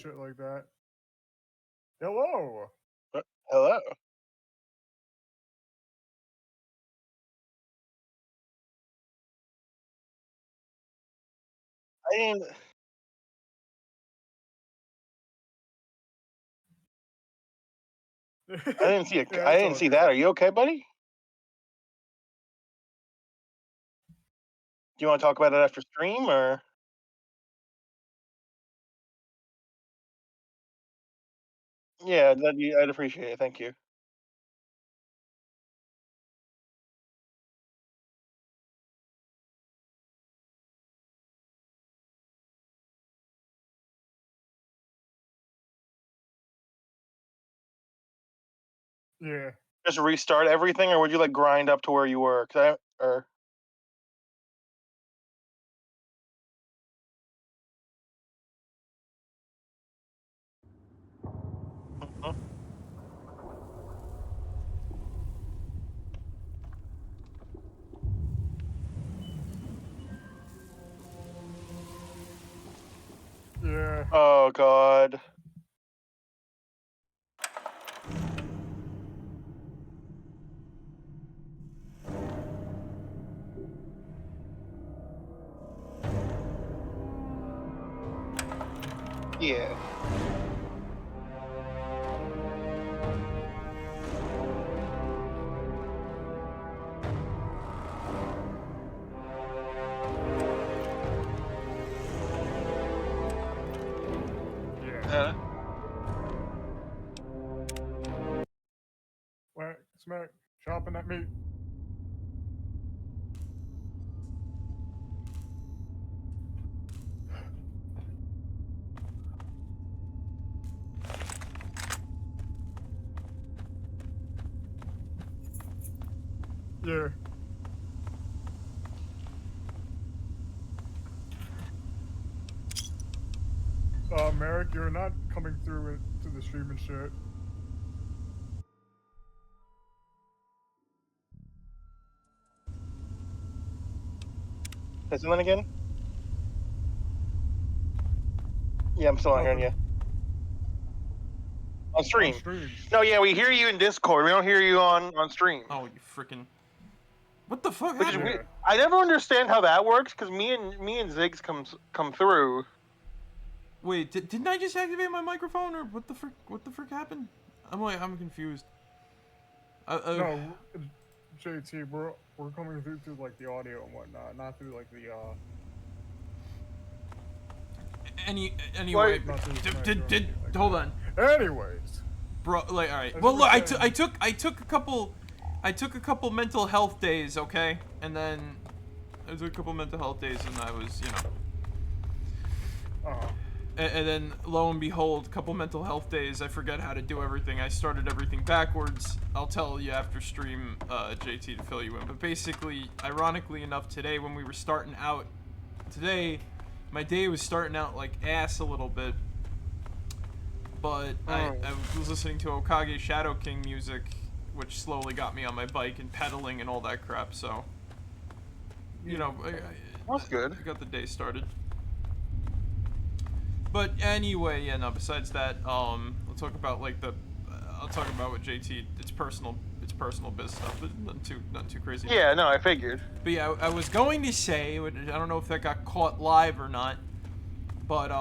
shit like that. Hello. Hello. I didn't see Yeah, I didn't see that. Are you okay, buddy? Do you want to talk about it after stream, or? Yeah, I'd appreciate it. Thank you. Yeah. Just restart everything, or would you like grind up to where you were? Or Yeah. Oh God. Yeah. Yeah. Whack, smack, chopping at me. Yeah. Marek, you're not coming through to the stream and shit. Say something again. Yeah, I'm still not hearing you. On stream. On stream. No, yeah, we hear you in Discord. We don't hear you on stream. Oh, you freaking! What the fuck Which is happened? weird. I never understand how that works, because me and Ziggs come through. Wait, didn't I just activate my microphone, or what the frick? What the frick happened? I'm confused. No, JT, we're coming through like the audio and whatnot, not through like the Anyway, hold on. Anyways, bro, like, all right. Well, look, I took a couple mental health days, okay, and then I took a couple mental health days, and I was, you know. And then, lo and behold, a couple mental health days, I forget how to do everything. I started everything backwards. I'll tell you after stream, JT, to fill you in. But basically, ironically enough, today when we were starting out, my day was starting out like ass a little bit. But I was listening to Okage Shadow King music, which slowly got me on my bike and pedaling and all that crap, so... You know, That's good. I got the day started. But anyway, yeah, no, besides that, we'll talk about, like, I'll talk about what JT, it's personal biz stuff, but nothing too crazy. Yeah, no, I figured. But yeah, I was going to say, I don't know if that got caught live or not, but,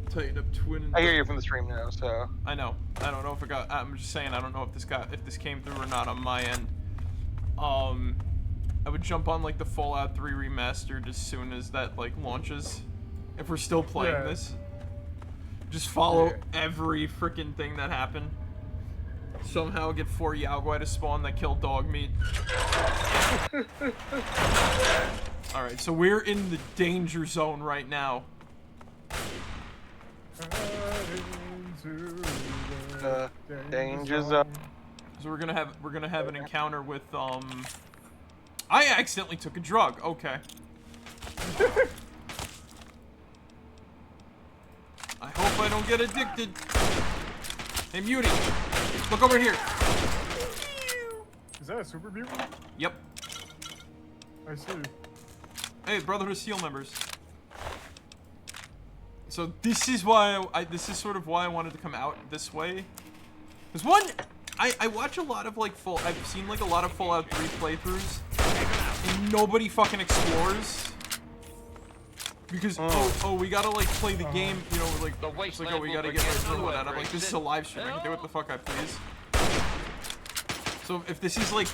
tighten up twin. I hear you from the stream now, so. I know. I don't know if it got, I'm just saying, I don't know if this came through or not on my end. I would jump on, like, the Fallout 3 Remastered as soon as that, like, launches. If we're still playing this. Just follow every freaking thing that happened. Somehow get 4 Yaogwai to spawn that kill dog meat. Alright, so we're in the danger zone right now. Danger zone. So we're gonna have an encounter with I accidentally took a drug. Okay. I hope I don't get addicted. Hey, Muty, look over here. Is that a super mutant? Yep. I see. Hey, Brotherhood Seal members. So this is why this is sort of why I wanted to come out this way. Because one, I watch a lot of like I've seen like a lot of Fallout 3 playthroughs, and nobody fucking explores. Because oh we gotta like play the game, you know, like it's like, oh, we gotta get right through it. And I'm like, this is a live stream, I can do what the fuck I please. So if this is like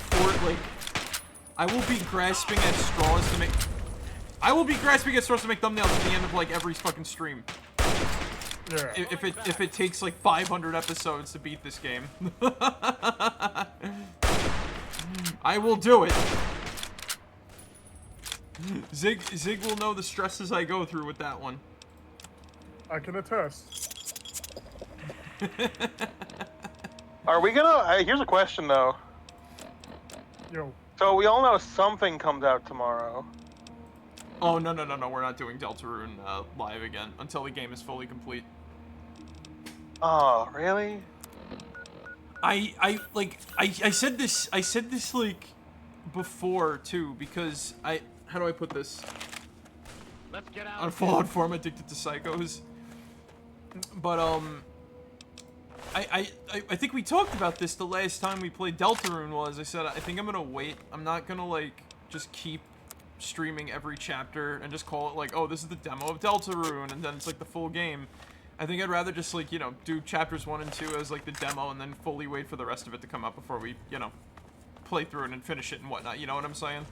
I will be grasping at straws to make thumbnails at the end of like every fucking stream. Yeah. If it takes like 500 episodes to beat this game. I will do it. Zig will know the stresses I go through with that one. I can attest. Are we gonna? Here's a question though. Yo. So we all know something comes out tomorrow. Oh no, we're not doing Deltarune live again until the game is fully complete. Oh, really? I said this like before too, because how do I put this? Let's get out. On Fallout 4, I'm addicted to psychos. But I think we talked about this the last time we played Deltarune. I said I think I'm gonna wait. I'm not gonna like just keep streaming every chapter and just call it like, oh, this is the demo of Deltarune, and then it's like the full game. I think I'd rather just like, you know, do chapters 1 and 2 as like the demo, and then fully wait for the rest of it to come out before we, you know, play through it and finish it and whatnot. You know what I'm saying?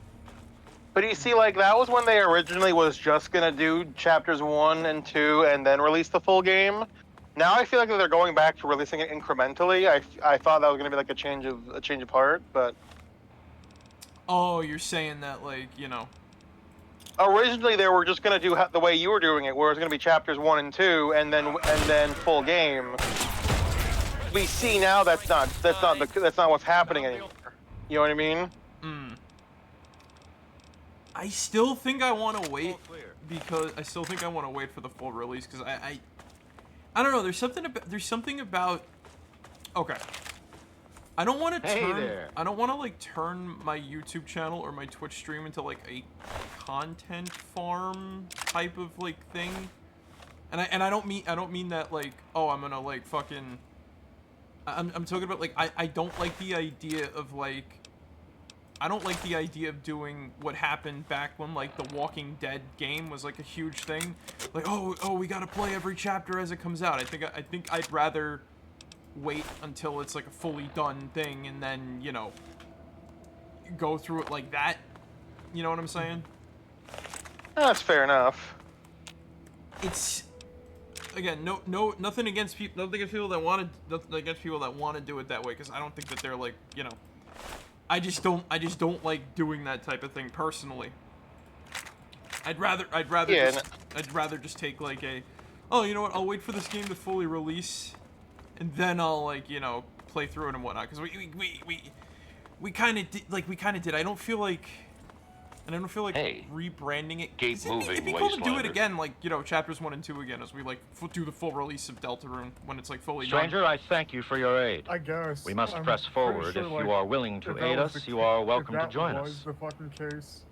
But you see, like, that was when they originally was just gonna do chapters 1 and 2 and then release the full game. Now I feel like they're going back to releasing it incrementally. I thought that was gonna be like a change of heart, but oh, you're saying that, like, you know, originally they were just gonna do the way you were doing it, where it's gonna be chapters 1 and 2 and then full game. We see now that's not what's happening anymore. You know what I mean? I still think I want to wait because I still think I want to wait for the full release because I don't know. There's something about. Okay. I don't want to turn. I don't want to like turn my YouTube channel or my Twitch stream into like a content farm type of like thing. And I don't mean that like, oh, I'm gonna like fucking. I'm talking about like I don't like the idea of like. I don't like the idea of doing what happened back when like the Walking Dead game was like a huge thing. Like, oh, we gotta play every chapter as it comes out. I think I'd rather wait until it's like a fully done thing and then, you know, go through it like that. You know what I'm saying? That's fair enough. It's again, nothing against people that want to do it that way, because I don't think that they're like, you know. I just don't like doing that type of thing personally. I'd rather just take like oh, you know what? I'll wait for this game to fully release, and then I'll like, you know, play through it and whatnot. Because we kind of did. I don't feel like rebranding it. It'd be cool to do it again, like, you know, chapters 1 and 2 again, as we like do the full release of Deltarune when it's like fully Stranger, done. I thank you for your aid. I guess. We must press forward. Sure, if like, you are willing to aid us, you are welcome to join If us. that was the fucking case.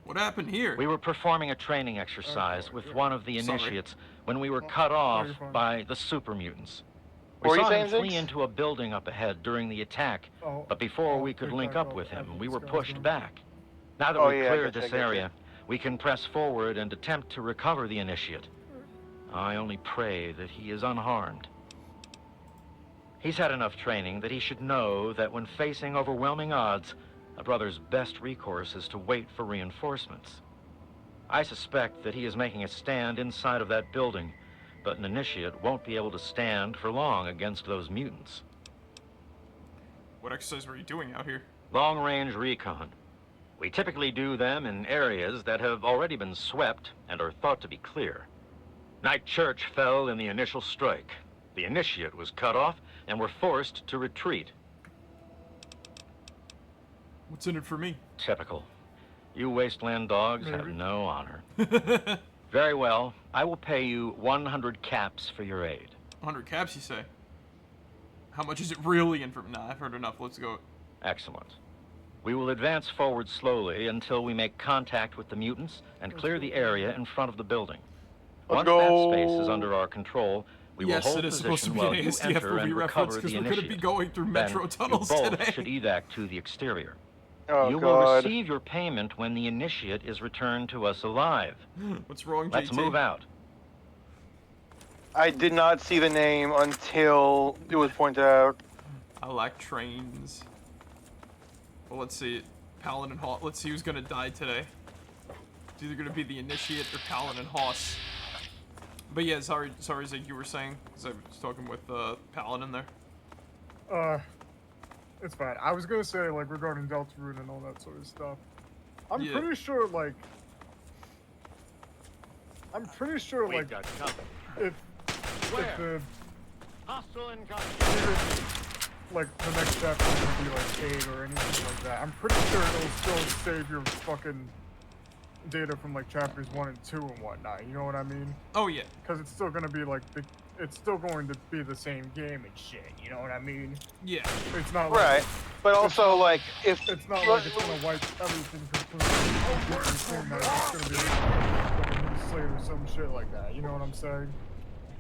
What happened here? We were performing a training exercise with one of the initiates when we were cut off by the super mutants. We saw him flee into a building up ahead during the attack, but before we could link up with him, we were pushed back. Now that we've cleared this area, we can press forward and attempt to recover the initiate. I only pray that he is unharmed. He's had enough training that he should know that when facing overwhelming odds, a brother's best recourse is to wait for reinforcements. I suspect that he is making a stand inside of that building, but an initiate won't be able to stand for long against those mutants. What exercise were you doing out here? Long-range recon. We typically do them in areas that have already been swept and are thought to be clear. Night Church fell in the initial strike. The initiate was cut off and were forced to retreat. What's in it for me? Typical. You wasteland dogs have no honor. Very well. I will pay you 100 caps for your aid. 100 caps, you say? How much is it really in for? Nah, I've heard enough. Let's go. Excellent. We will advance forward slowly until we make contact with the mutants and clear the area in front of the building. Once that space is under our control, we will hold it is supposed to position be while an you ASDF enter movie and reference recover because the we're going to be initiate. going through metro Then tunnels you both today. should evac to the exterior. Oh, you will receive your payment when the initiate is returned to us alive. What's wrong, JT? Let's move out. I did not see the name until it was pointed out. I like trains. Well, let's see. Paladin Hoss. Let's see who's gonna die today. It's either gonna be the Initiate or Paladin Hoss. But yeah, sorry, Zig, you were saying, because I was talking with Paladin there. It's fine. I was gonna say, like, regarding Deltarune and all that sort of stuff. I'm pretty sure, like, if the hostile incoming, like the next chapter is gonna be like 8 or anything like that, I'm pretty sure it'll still save your fucking data from like chapters 1 and 2 and whatnot. You know what I mean? Oh yeah. Because it's still gonna be like it's still going to be the same game and shit. You know what I mean? Yeah. It's not like, right, but also like if it's not like it's gonna wipe everything completely. It's gonna be like a new slate or some shit like that. You know what I'm saying?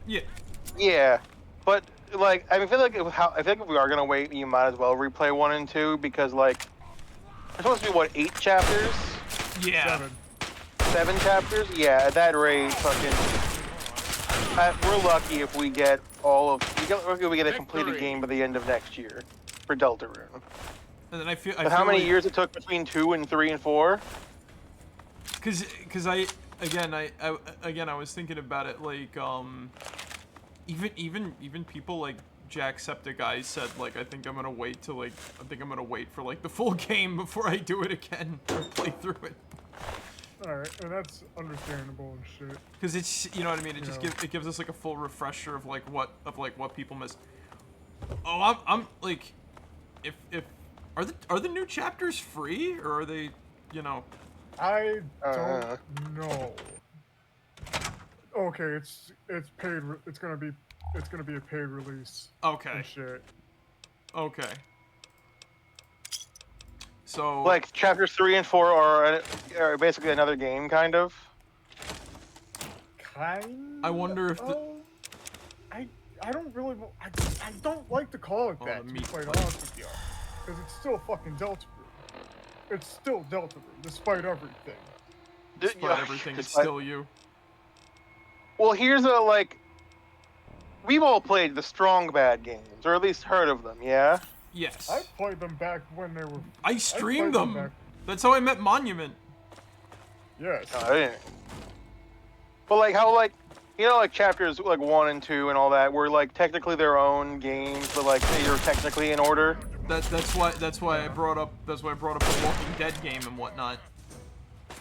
Yeah. Yeah, but like I feel like if we are gonna wait, you might as well replay 1 and 2 because like it's supposed to be what 8 chapters? Yeah. 7 chapters? Yeah, at that rate, fucking. We're lucky if we get all of. We get a completed game by the end of next year for Deltarune. And then I feel how many like, years it took between 2 and 3 and 4? Because I was thinking about it like even people like Jacksepticeye said like I think I'm gonna wait for like the full game before I do it again or play through it. Alright, and that's understandable and shit. Because it's, you know what I mean, it gives us like a full refresher of like what people missed. Oh, I'm like, if are the new chapters free or are they, you know? I don't know. Okay, it's paid. It's gonna be a paid release. Okay. And shit. Okay. So like chapters 3 and 4 are basically another game, kind of. I wonder if I don't really I don't like to call it that, to be quite honest with you, because it's still fucking Deltarune. It's still Deltarune, despite everything. Despite everything, it's still you. Well, here's a like. We've all played the Strong Bad games, or at least heard of them, yeah. Yes. I played them back when they were. I streamed them. That's how I met Monument. Yes. I didn't. But like how like you know like chapters like 1 and 2 and all that were like technically their own games, but like they're technically in order. That's why I brought up the Walking Dead game and whatnot.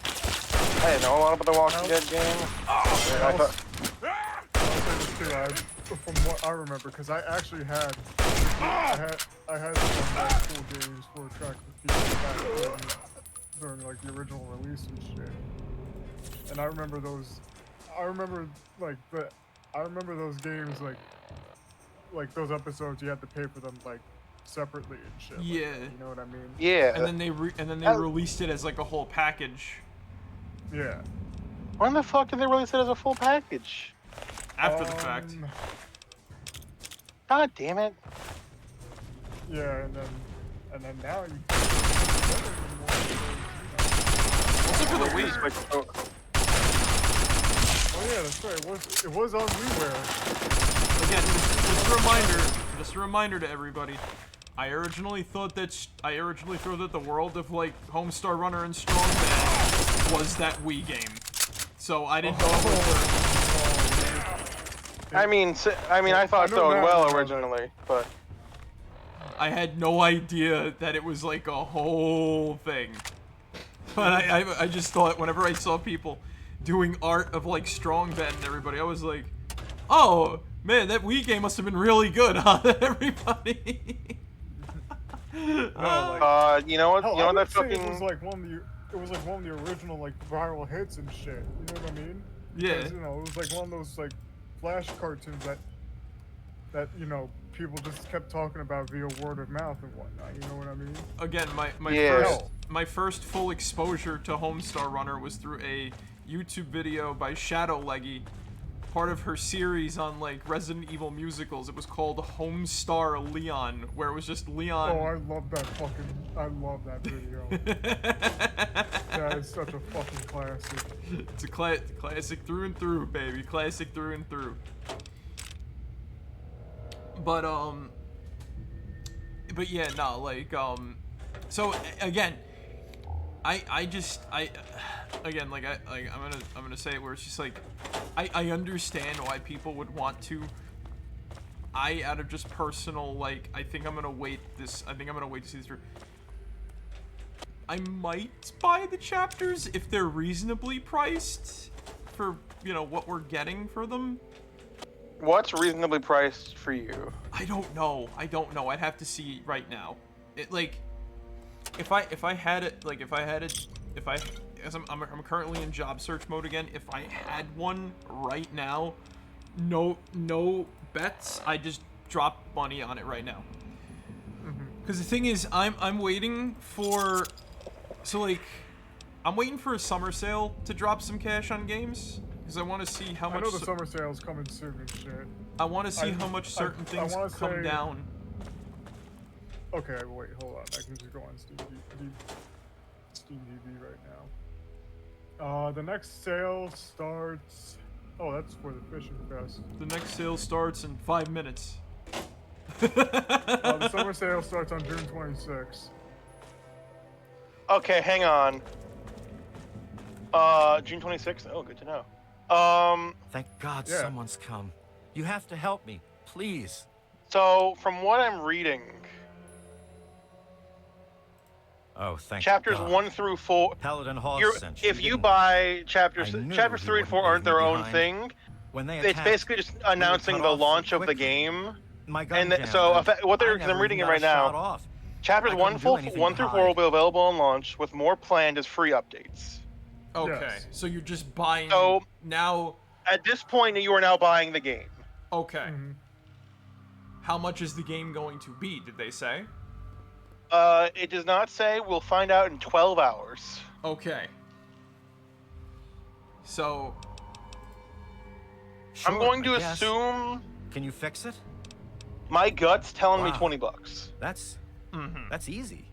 I didn't know a lot about the Walking Dead game. Oh, from what I remember, because I actually had I had some cool games for track with people back during like the original release and shit. And I remember those. I remember those games like those episodes you had to pay for them like separately and shit. Yeah. Like that, you know what I mean? Yeah. And then they released it as like a whole package. Yeah. When the fuck did they release it as a full package? After the fact. God damn it. Yeah, and then now you. Also for the Wii. Oh yeah, that's right. It was on WiiWare. Again, just a reminder to everybody. I originally thought that the world of like Homestar Runner and Strong Bad was that Wii game. So I didn't know. I mean, I thought so as well originally, but I had no idea that it was like a whole thing. But I just thought whenever I saw people doing art of like Strong Bad and everybody, I was like, oh man, that Wii game must have been really good, huh? Everybody. you know what? You know that fucking. It was like one of the original like viral hits and shit. You know what I mean? Yeah. You know, it was like one of those like Flash cartoons that you know people just kept talking about via word of mouth and whatnot. You know what I mean? Again, my first full exposure to Homestar Runner was through a YouTube video by Shadow Leggy, her series on like Resident Evil musicals. It was called Homestar Leon, where it was just Leon. Oh, I love that video. That is such a fucking classic. It's a classic through and through, baby. Classic through and through. But yeah, no, like, so again, I'm gonna say it where it's just like, I understand why people would want to. Out of just personal, like, I think I'm gonna wait to see this through. I might buy the chapters if they're reasonably priced for, you know, what we're getting for them. What's reasonably priced for you? I don't know. I'd have to see right now. It, like, if I had it, as I'm currently in job search mode again. If I had one right now, no bets. I just drop money on it right now. Because the thing is, I'm waiting for, I'm waiting for a summer sale to drop some cash on games. Because I want to see how much. I know the summer sale's coming soon and shit. I want to see how much certain things come down. Okay, wait, hold on. I can just go on Steam TV right now. The next sale starts. Oh, that's for the fishing fest. The next sale starts in 5 minutes. The summer sale starts on June 26th. Okay, hang on. June 26th? Oh, good to know. Thank God someone's come. You have to help me, please. So, from what I'm reading... Oh, thank Chapters God. 1 through 4... Paladin Hawes sent if you buy chapters 3 and 4 aren't their own thing, when they it's basically just announcing the launch of the game. My gun and so, because I'm reading it right now, chapters 1 through 4 will be available on launch, with more planned as free updates. Okay, yes. So you're just buying now. At this point, you are now buying the game. Okay. How much is the game going to be, did they say? It does not say. We'll find out in 12 hours. Okay. So... I'm going to assume... Can you fix it? My gut's telling me $20. That's easy.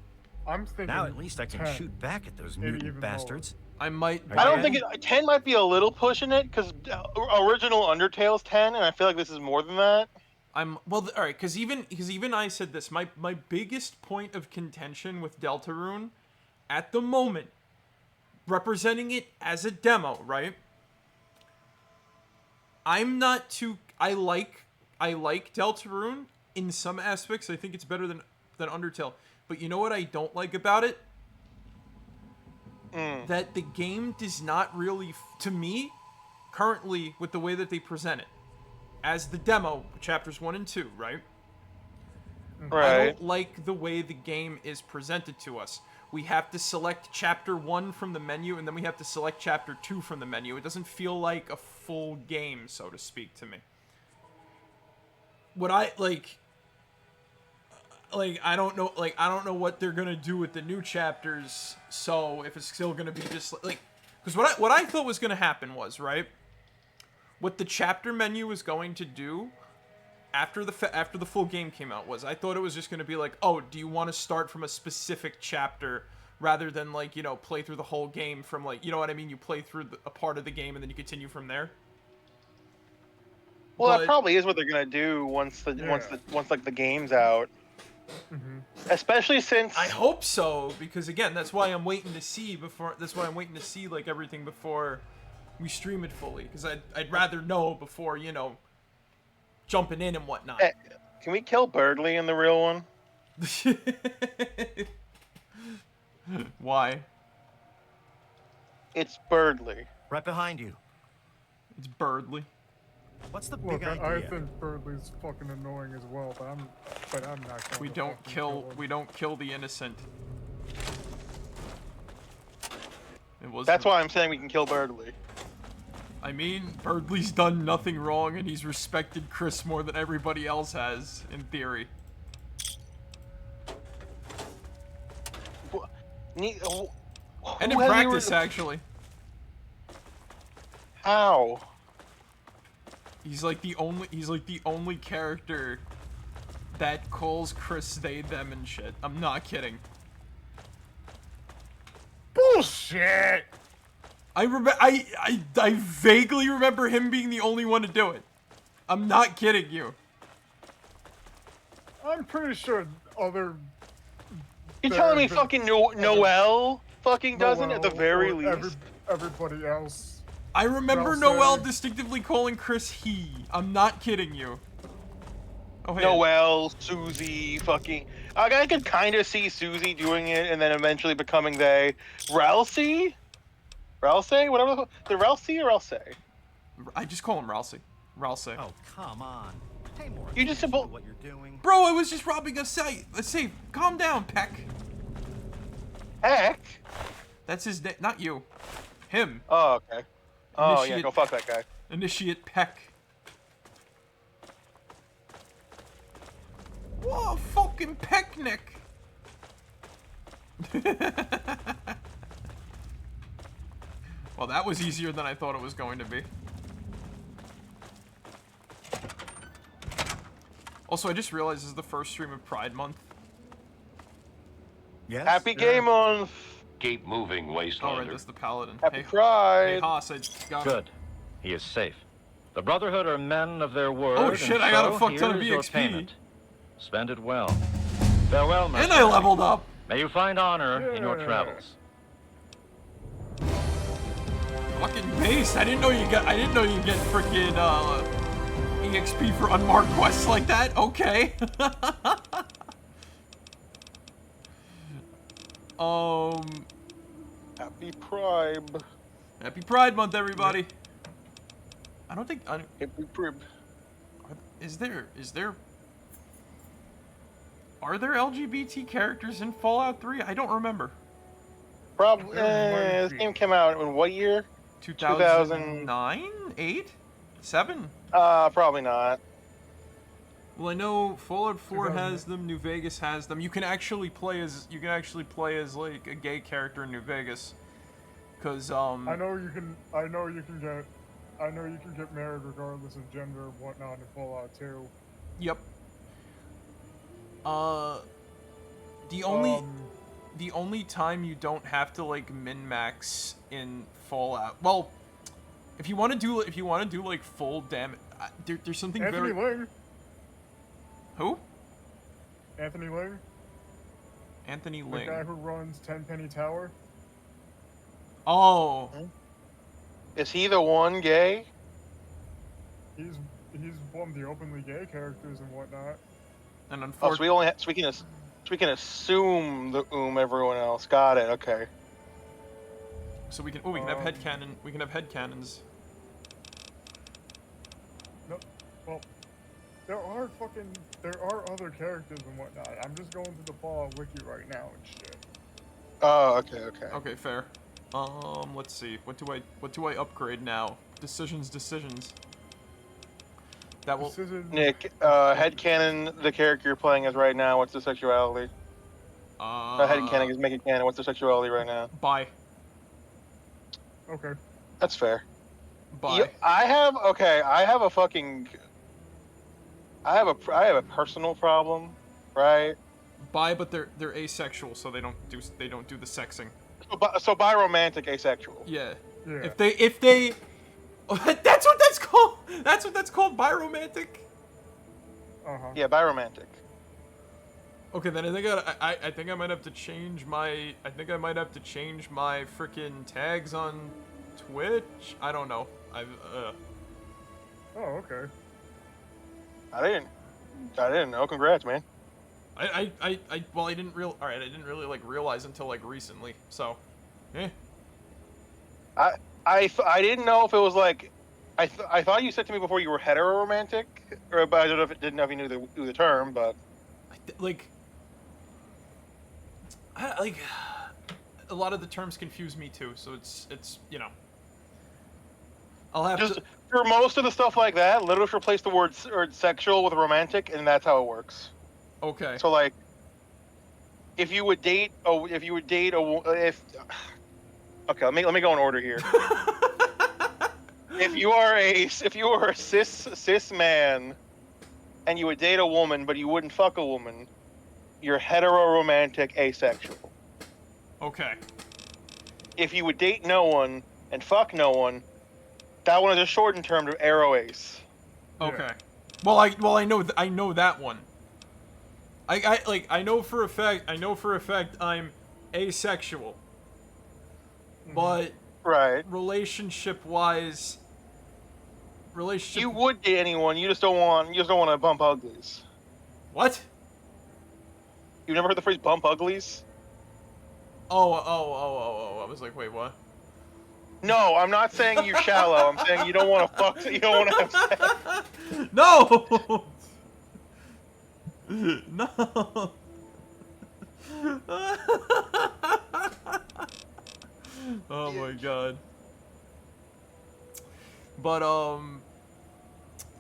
I'm thinking now at least I can 10, shoot back at those mutant bastards. I might... I don't think 10 might be a little pushing it, because original Undertale's 10, and I feel like this is more than that. Well, all right, because even I said this. My biggest point of contention with Deltarune, at the moment, representing it as a demo, right? I'm not too. I like Deltarune in some aspects. I think it's better than Undertale. But you know what I don't like about it? That the game does not really, to me, currently with the way that they present it, as the demo, chapters 1 and 2, right? I don't like the way the game is presented to us. We have to select chapter 1 from the menu, and then we have to select chapter 2 from the menu. It doesn't feel like a full game, so to speak, to me. What I I don't know what they're gonna do with the new chapters. So if it's still gonna be just because what I thought was gonna happen was, right, what the chapter menu was going to do after the full game came out was, I thought it was just gonna be like, oh, do you want to start from a specific chapter rather than play through the whole game from you know what I mean? You play through a part of the game and then you continue from there. Well, that probably is what they're gonna do once the game's out. Especially since I hope so, because again, that's why I'm waiting to see everything before we stream it fully, because I'd rather know before jumping in and whatnot. Hey, can we kill Birdley in the real one? Why? It's Birdley. Right behind you. It's Birdley. What's the big idea? I think Birdley's fucking annoying as well, but I'm not going we don't kill the innocent. That's why I'm saying we can kill Birdley. I mean, Birdley's done nothing wrong, and he's respected Chris more than everybody else has, in theory. And in practice, actually. How? He's like the only character that calls Chris they, them, and shit. I'm not kidding. Bullshit! I vaguely remember him being the only one to do it. I'm not kidding you. I'm pretty sure other... You telling me fucking Noel fucking doesn't at the very least? Everybody else. I remember Noel distinctively calling Chris he. I'm not kidding you. Oh, hey. Noel, Susie, fucking... I could kind of see Susie doing it and then eventually becoming they. Ralsei? Ralsei? Whatever the fuck. Is it Ralsei or Ralsei? I just call him Ralsei. Ralsei. Oh, come on. Pay more You just attention to what you're doing. Bro, I was just robbing a safe. Calm down, Peck. Peck? That's his name. Not you. Him. Oh, okay. Oh, yeah, go fuck that guy. Initiate Peck. Whoa, fucking Pecknick. Well, that was easier than I thought it was going to be. Also, I just realized this is the first stream of Pride Month. Yes. Happy Gay Month! Keep moving, Wastelander. Alright, that's the Paladin. Happy Hey, Pride! Hey, Haas, I got him. Good. He is safe. The Brotherhood are men of their word. Oh shit, and I got a so fuck ton of here's your EXP. payment. Spend it well. Farewell, And I mercenary. leveled up. May you find honor in your travels. Fucking based. I didn't know you get freaking EXP for unmarked quests like that. Okay. Happy Pride. Happy Pride Month, everybody. I don't think Happy Pride. are there LGBT characters in Fallout 3? I don't remember. Probably. This game came out in what year? 2009? 8? 7? Probably not. Well, I know Fallout 4 has them, New Vegas has them. You can actually play as like a gay character in New Vegas. Cause I know you can get married regardless of gender and whatnot in Fallout 2. Yep. The only time you don't have to like min-max in Fallout. Well, if you want to do like full damage, there's something Anthony Ling. Who? Anthony Ling. Anthony The Ling. guy who runs Tenpenny Tower. Oh. Is he the one gay? He's one of the openly gay characters and whatnot. And Oh, unfortunately, so we can assume the everyone else. Got it. Okay. so we can have headcanon. We can have headcanons. No, well, there are other characters and whatnot. I'm just going to the Fallout wiki right now and shit. Oh, okay, okay. Okay, fair. Let's see. What do I upgrade now? Decisions. That will. Nick, headcanon, the character you're playing as right now, what's the sexuality? Headcanon is making canon, what's the sexuality right now? Bi. Okay. That's fair. Bi. Yeah, I have a personal problem, right? Bi, but they're asexual, so they don't do the sexing. So bi-romantic asexual. Yeah. Yeah. If they that's what that's called. That's what that's called, biromantic. Uh-huh. Yeah, biromantic. Okay, then I think I might have to change my freaking tags on Twitch. I don't know. Oh, okay. I didn't know. Congrats, man. I didn't really like realize until like recently. So, eh. I didn't know if it was like, I thought you said to me before you were heteroromantic, but I don't know if didn't know if you knew the term, but like a lot of the terms confuse me too. So it's you know, I'll have just to. For most of the stuff like that, literally replace the word sexual with romantic, and that's how it works. Okay. So like, okay, let me go in order here. if you are a cis man, and you would date a woman, but you wouldn't fuck a woman, you're heteroromantic asexual. Okay. If you would date no one and fuck no one, that one is a shortened term to ace. Okay. Yeah. Well, I know that one. I know for a fact I'm asexual. But right. Relationship. You would date anyone, you just don't want to bump uglies. What? You never heard the phrase bump uglies? Oh, I was like, wait, what? No, I'm not saying you're shallow. I'm saying you don't want to fuck. You don't want to have sex. No. No. Oh my god. But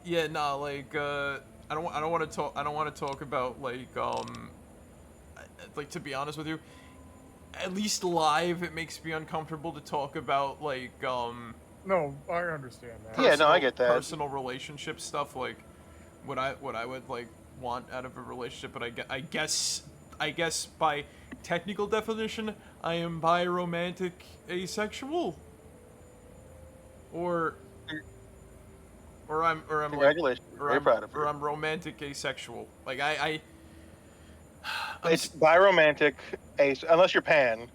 yeah, nah, like I don't want to talk about like to be honest with you, at least live it makes me uncomfortable to talk about like No, I understand that. Yeah, no, I get that. Personal relationship stuff, like what I would like want out of a relationship, but I guess by technical definition I am biromantic asexual. Or I'm congratulations. Very proud of you. Or I'm romantic asexual. Like it's biromantic unless you're pan.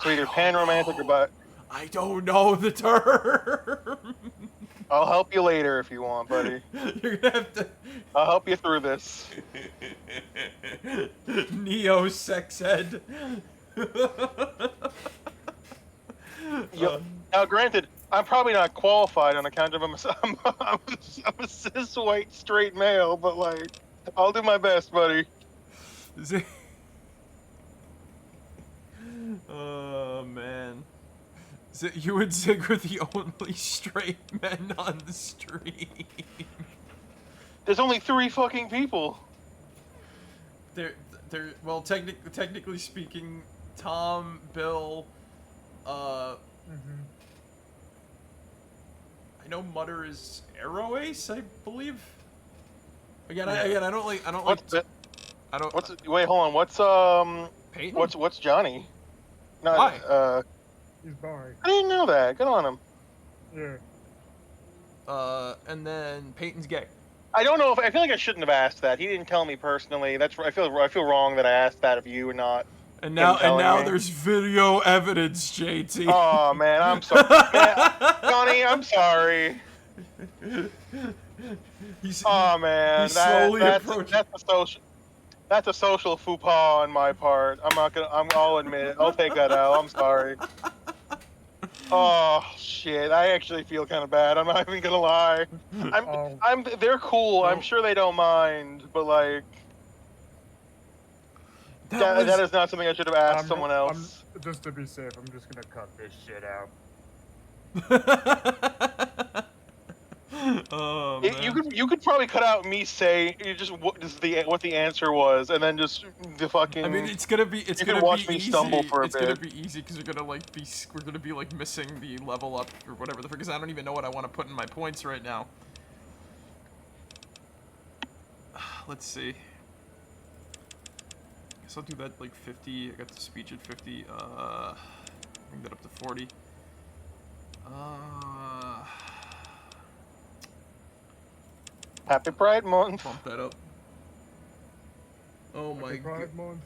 So either pan romantic or bi. I don't know the term. I'll help you later if you want, buddy. You're gonna have to. I'll help you through this. Neo sex ed. Now, granted, I'm probably not qualified on account of I'm a cis white straight male, but like, I'll do my best, buddy. Oh man. You and Zig are the only straight men on the stream. There's only 3 fucking people. Well, technically speaking, Tom, Bill, I know Mutter is Arrow Ace, I believe. Again, I don't like. Wait, hold on. What's Peyton? What's Johnny? No, Why? He's bi. I didn't know that. Good on him. Yeah. And then Peyton's gay. I don't know if I feel like I shouldn't have asked that. He didn't tell me personally. I feel wrong that I asked that of you and not. And now there's video evidence, JT. Oh man, I'm sorry, man, Johnny. I'm sorry. Oh man, that's a social faux pas on my part. I'll admit it. I'll take that out. I'm sorry. Oh shit! I actually feel kind of bad. I'm not even gonna lie. They're cool. I'm sure they don't mind, but like, that is not something I should have asked someone else. Just to be safe, I'm just gonna cut this shit out. Oh, man. You could probably cut out me saying what the answer was, and then just the fucking. I mean, it's gonna be me stumble for a bit. It's gonna be easy because we're gonna be like missing the level up or whatever the frick. Because I don't even know what I want to put in my points right now. Let's see. Guess I'll do that like 50. I got the speech at 50. Bring that up to 40. Happy Pride Month. Bump that up. Oh my god. Happy Pride Month.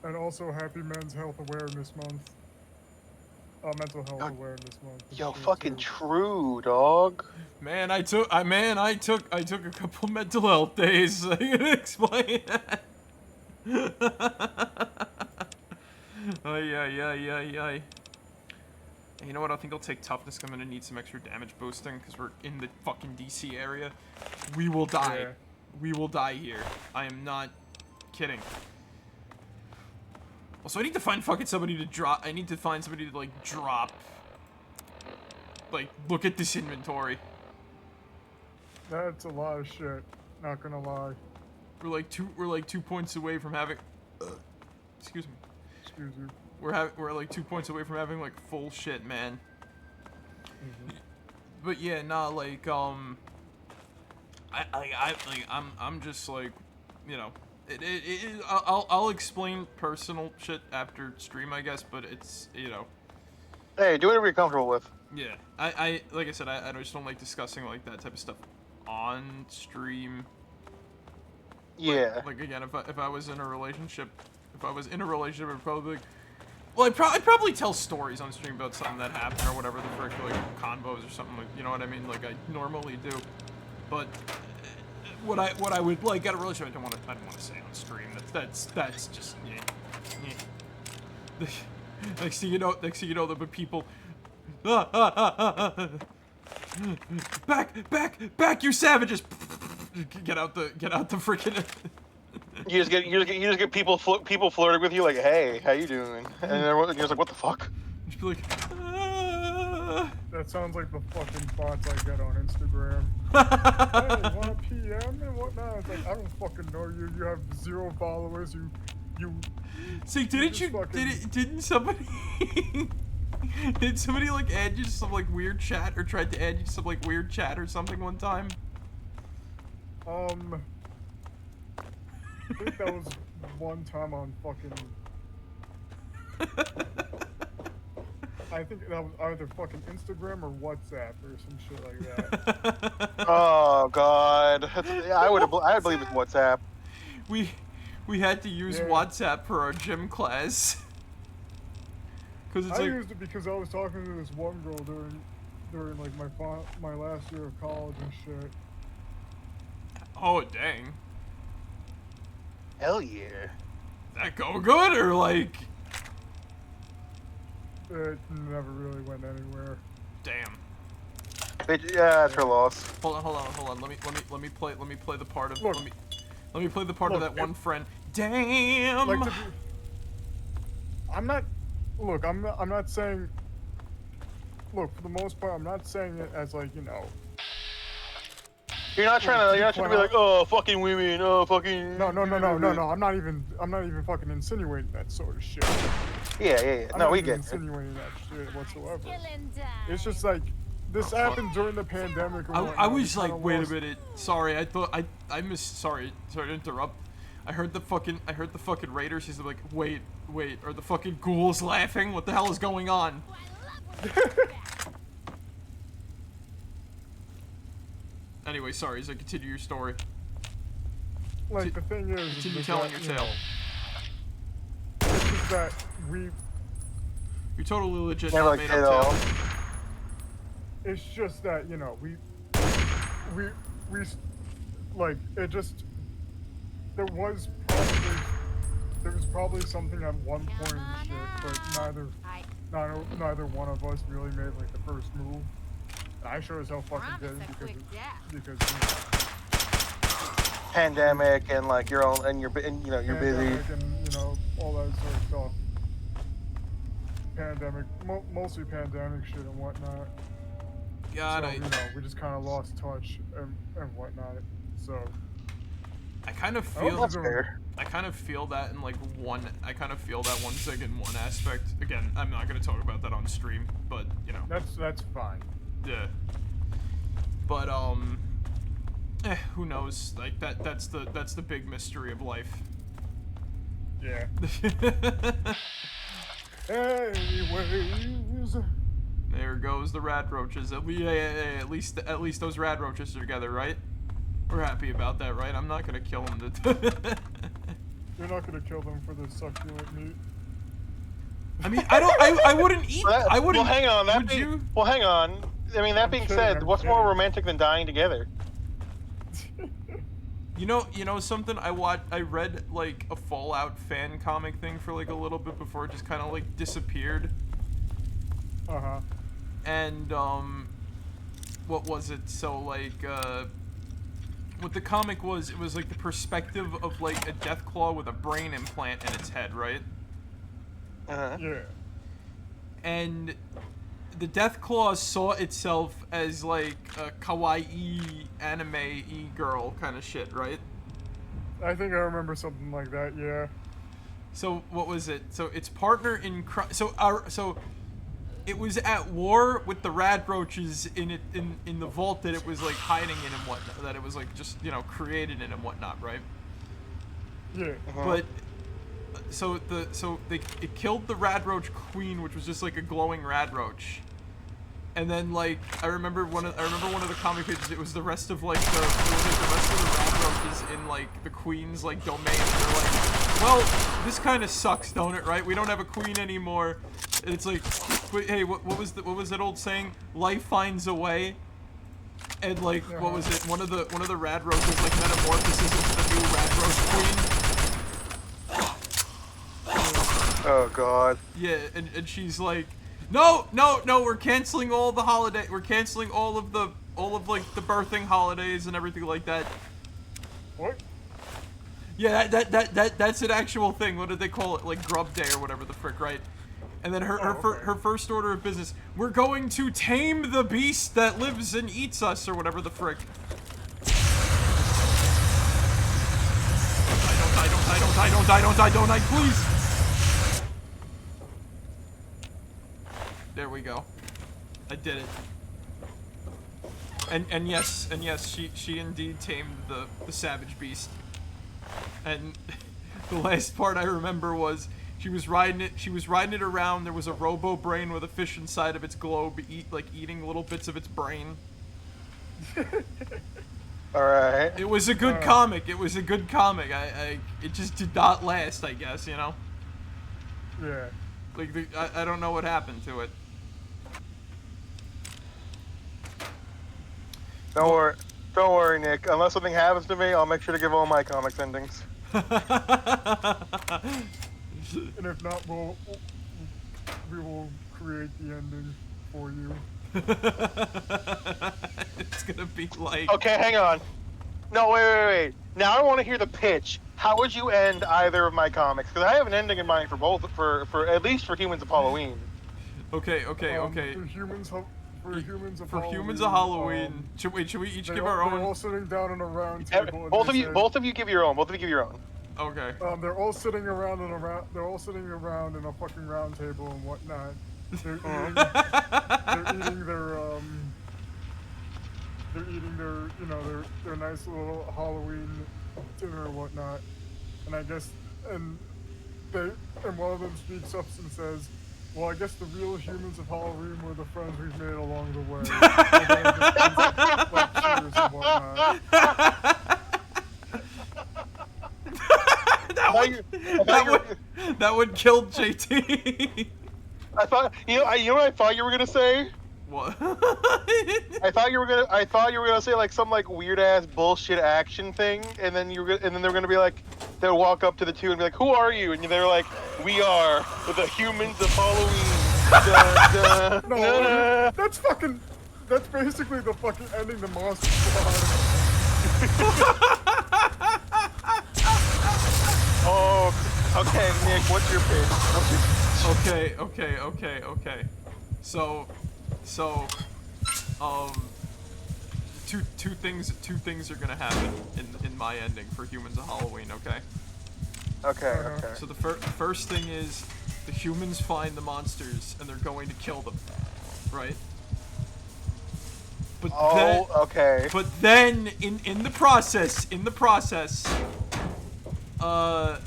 And also Happy Men's Health Awareness Month. Mental Health Awareness Month. Yo, fucking true, dog. Man, I took a couple mental health days. I can explain that. Ay. You know what? I think I'll take toughness. I'm gonna need some extra damage boosting because we're in the fucking DC area. We will die. Yeah. We will die here. I am not kidding. Also, I need to find fucking somebody to drop. I need to find somebody to like drop. Like, look at this inventory. That's a lot of shit. Not gonna lie. We're like 2 points away from having. Excuse me. Excuse you. We're like 2 points away from having like full shit, man. but yeah, nah, like, I'm just like, you know, I'll explain personal shit after stream, I guess, but it's, you know. Hey, do whatever you're comfortable with. Yeah, like I said, I just don't like discussing, like, that type of stuff on stream. Yeah. Like again, if I was in a relationship, I'd probably, like, well, I'd probably tell stories on stream about something that happened or whatever the frick, like, convos or something, like, you know what I mean, like I normally do. But what I would, like, get a relationship, I don't want to say on stream. That's just, yeah. Next thing you know, the people, back, you savages! Get out the freaking. You just get people flirting with you like, hey, how you doing? And everyone, you're just like, what the fuck? Just be like, That sounds like the fucking bots I get on Instagram. Hey, you want a PM and whatnot? It's like, I don't fucking know you. You have 0 followers. You. See, didn't somebody did somebody like add you to some like weird chat or tried to add you to some like weird chat or something one time? I think that was one time on fucking. I think that was either fucking Instagram or WhatsApp or some shit like that. Oh god, I would believe it's WhatsApp. We had to use WhatsApp for our gym class. Cause it's I like, used it because I was talking to this one girl during like my last year of college and shit. oh dang, Hell yeah. that go good or like? It never really went anywhere. Damn. Yeah, that's her loss. Hold on. Let me play the part of. Look, let me play the part of that one friend. Damn. Like I'm not saying. Look, for the most part, I'm not saying it as like, you know. You're not trying to be like, oh, fucking women, oh, fucking. No. I'm not even fucking insinuating that sort of shit. Yeah. I'm no, not we even get it. insinuating that shit whatsoever. It's just like this happened during the pandemic. I was like, wait a minute. Sorry, I thought I missed. Sorry to interrupt. I heard the fucking raiders. He's like, wait, are the fucking ghouls laughing? What the hell is going on? Anyway, sorry. So continue your story. Like the thing is, continue telling your tale. It's just that you're totally legit. Never Not like made it up all. tale. it's just that, you know, we like it just there was probably something at one point and shit, but neither one of us really made like the first move. And I sure as hell fucking didn't because Pandemic and like you're busy. and you know all that sort of stuff. Pandemic, mostly pandemic shit and whatnot. God, so, you know, we just kind of lost touch and whatnot. So I kind of feel that in like one. I kind of feel that one thing in one aspect. Again, I'm not gonna talk about that on stream, but you know. That's fine. Yeah. But who knows? Like that's the big mystery of life. Yeah. Anyways. There goes the rad roaches. At least those rad roaches are together, right? We're happy about that, right? I'm not gonna kill them. You're not gonna kill them for the succulent meat. I mean, I wouldn't eat. I wouldn't. Well, hang on. Would you? Well, hang on. I mean, that being said, what's more romantic than dying together? You know something? I read like a Fallout fan comic thing for like a little bit before it just kind of like disappeared. Uh-huh. And what was it? So like what the comic was, it was like the perspective of like a Deathclaw with a brain implant in its head, right? Uh-huh. Yeah. And the Deathclaw saw itself as like a kawaii anime-y girl kind of shit, right? I think I remember something like that, yeah. So what was it? So its partner in crime. So it was at war with the radroaches in the vault that it was like hiding in and whatnot, that it was like just, you know, created in and whatnot, right? Yeah. But so it killed the radroach queen, which was just like a glowing radroach. And then like I remember one of the comic pages. It was the rest of like the rest of the radroaches in like the queen's like domain. And they're like, well, this kind of sucks, don't it? Right? We don't have a queen anymore. And it's like, wait, hey, what was that old saying? Life finds a way. And like, what was it? One of the radroaches like metamorphoses into the new radroach queen. Oh God. Yeah, and she's like, no, we're canceling all the holiday. We're canceling all of like the birthing holidays and everything like that. What? Yeah, that's an actual thing. What did they call it? Like Grub Day or whatever the frick, right? And then her first order of business, we're going to tame the beast that lives and eats us or whatever the frick. I don't, please. There we go. I did it. And yes, she indeed tamed the savage beast. And the last part I remember was she was riding it around. There was a robo brain with a fish inside of its globe, eating little bits of its brain. All right. It was a good comic. It was a good comic. It just did not last, I guess, you know. Yeah. Like I don't know what happened to it. Don't worry, Nick. Unless something happens to me, I'll make sure to give all my comics endings. And if not, we will create the ending for you. It's gonna be like. Okay, hang on. No, wait. Now I want to hear the pitch. How would you end either of my comics? Because I have an ending in mind for both, for at least for Humans of Halloween. Okay. For Humans of Halloween. Should we each give our own? They're all sitting down in a round table. Both of you give your own. Okay. They're all sitting around in a fucking round table and whatnot. They're eating their nice little Halloween dinner or whatnot. And I guess and one of them speaks up and says, well, I guess the real Humans of Halloween were the friends we've made along the way. Like cheers and whatnot. That would kill JT. I thought you know what I thought you were gonna say? What? I thought you were gonna say like some like weird ass bullshit action thing, and then they were gonna be like, they'll walk up to the two and be like, who are you? And they're like, we are the Humans of Halloween. No, that's basically the fucking ending the Monster Squad. Oh, okay, Nick, what's your pitch? Okay. So, two things are gonna happen in my ending for Humans of Halloween. Okay. Okay. So the first thing is the humans find the monsters and they're going to kill them, right? But okay. But then in the process, all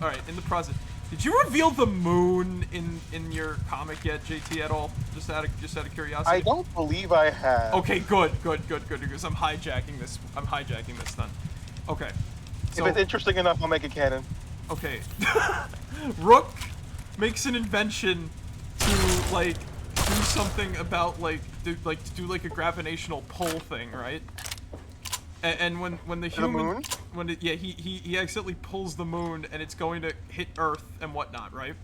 right, in the process. Did you reveal the moon in your comic yet, JT, at all? Just out of curiosity. I don't believe I have. Okay, good. Because I'm hijacking this then. Okay. So, if it's interesting enough, I'll make it canon. Okay. Rook makes an invention to like do something about do a gravitational pull thing, right? And when the human, he accidentally pulls the moon and it's going to hit Earth and whatnot, right?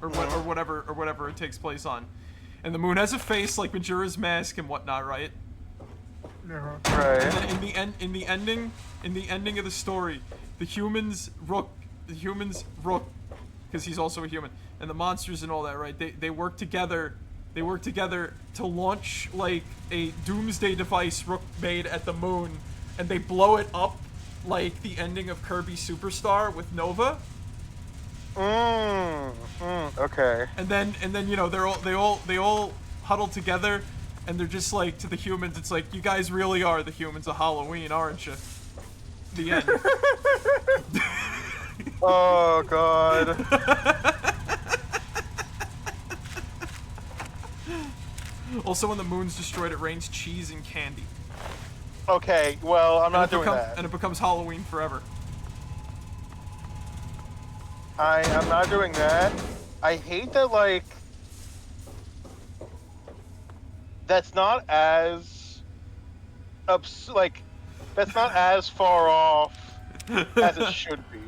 Or whatever it takes place on. And the moon has a face like Majora's Mask and whatnot, right? Yeah. Right. And then in the ending of the story, the humans Rook, because he's also a human, and the monsters and all that, right? They work together. They work together to launch like a doomsday device Rook made at the moon, and they blow it up like the ending of Kirby Superstar with Nova. Okay. And then you know they all huddle together, and they're just like, to the humans, it's like, you guys really are the humans of Halloween, aren't you? The end. Oh god. Also, when the moon's destroyed, it rains cheese and candy. Okay, well, I'm not doing that. And it becomes Halloween forever. I'm not doing that. I hate that, like, that's not as that's not as far off as it should be.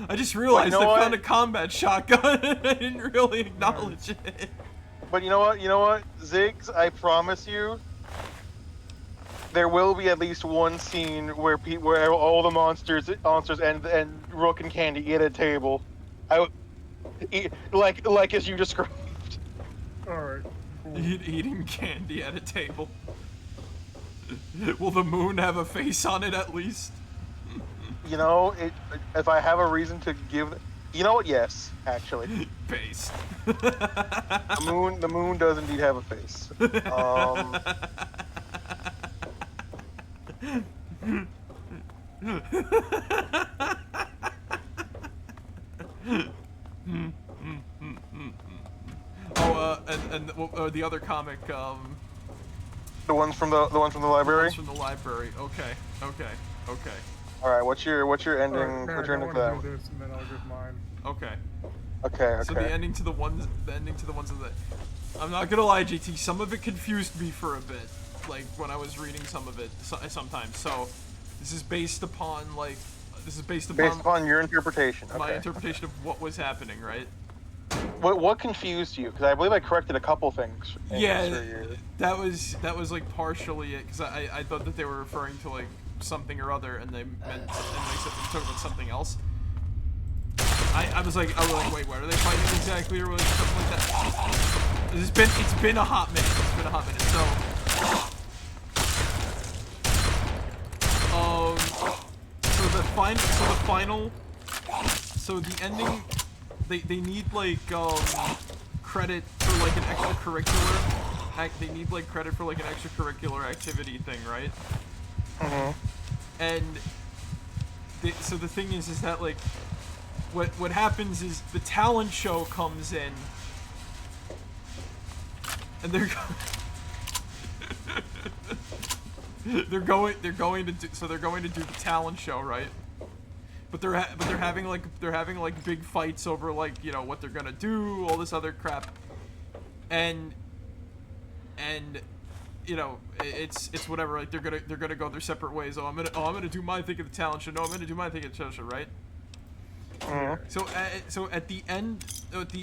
I just realized I found a combat shotgun and I didn't really acknowledge it. But you know what, Ziggs, I promise you, there will be at least one scene where all the monsters and Rook and Candy eat at a table. Like as you described. Alright. Cool. Eating candy at a table. Will the moon have a face on it at least? You know, if I have a reason to give, you know what? Yes, actually. Face. The moon does indeed have a face. And the other comic, the ones from the library. The ones from the library. Okay. All right. What's your ending? Right, what's your ending I for that? want to do this, and then I'll give mine. Okay. Okay. So the ending to the ones of the. I'm not gonna lie, JT. Some of it confused me for a bit, like when I was reading some of it. Sometimes. So this is based upon based upon your interpretation. My interpretation of what was happening, right? What confused you? Because I believe I corrected a couple things. Yeah, that was like partially it. Because I thought that they were referring to like something or other, and they said they talked about something else. I was like, wait, what are they fighting exactly, or something like that? It's been a hot minute. So the ending, they need like credit for like an extracurricular. They need like credit for like an extracurricular activity thing, right? And so the thing is that like what happens is the talent show comes in, and they're going to do the talent show, right? But they're having like big fights over like, you know, what they're gonna do, all this other crap, and you know, it's whatever. Like they're gonna go their separate ways. I'm gonna do my thing at the talent show. No, I'm gonna do my thing at the talent show, right? So at the end,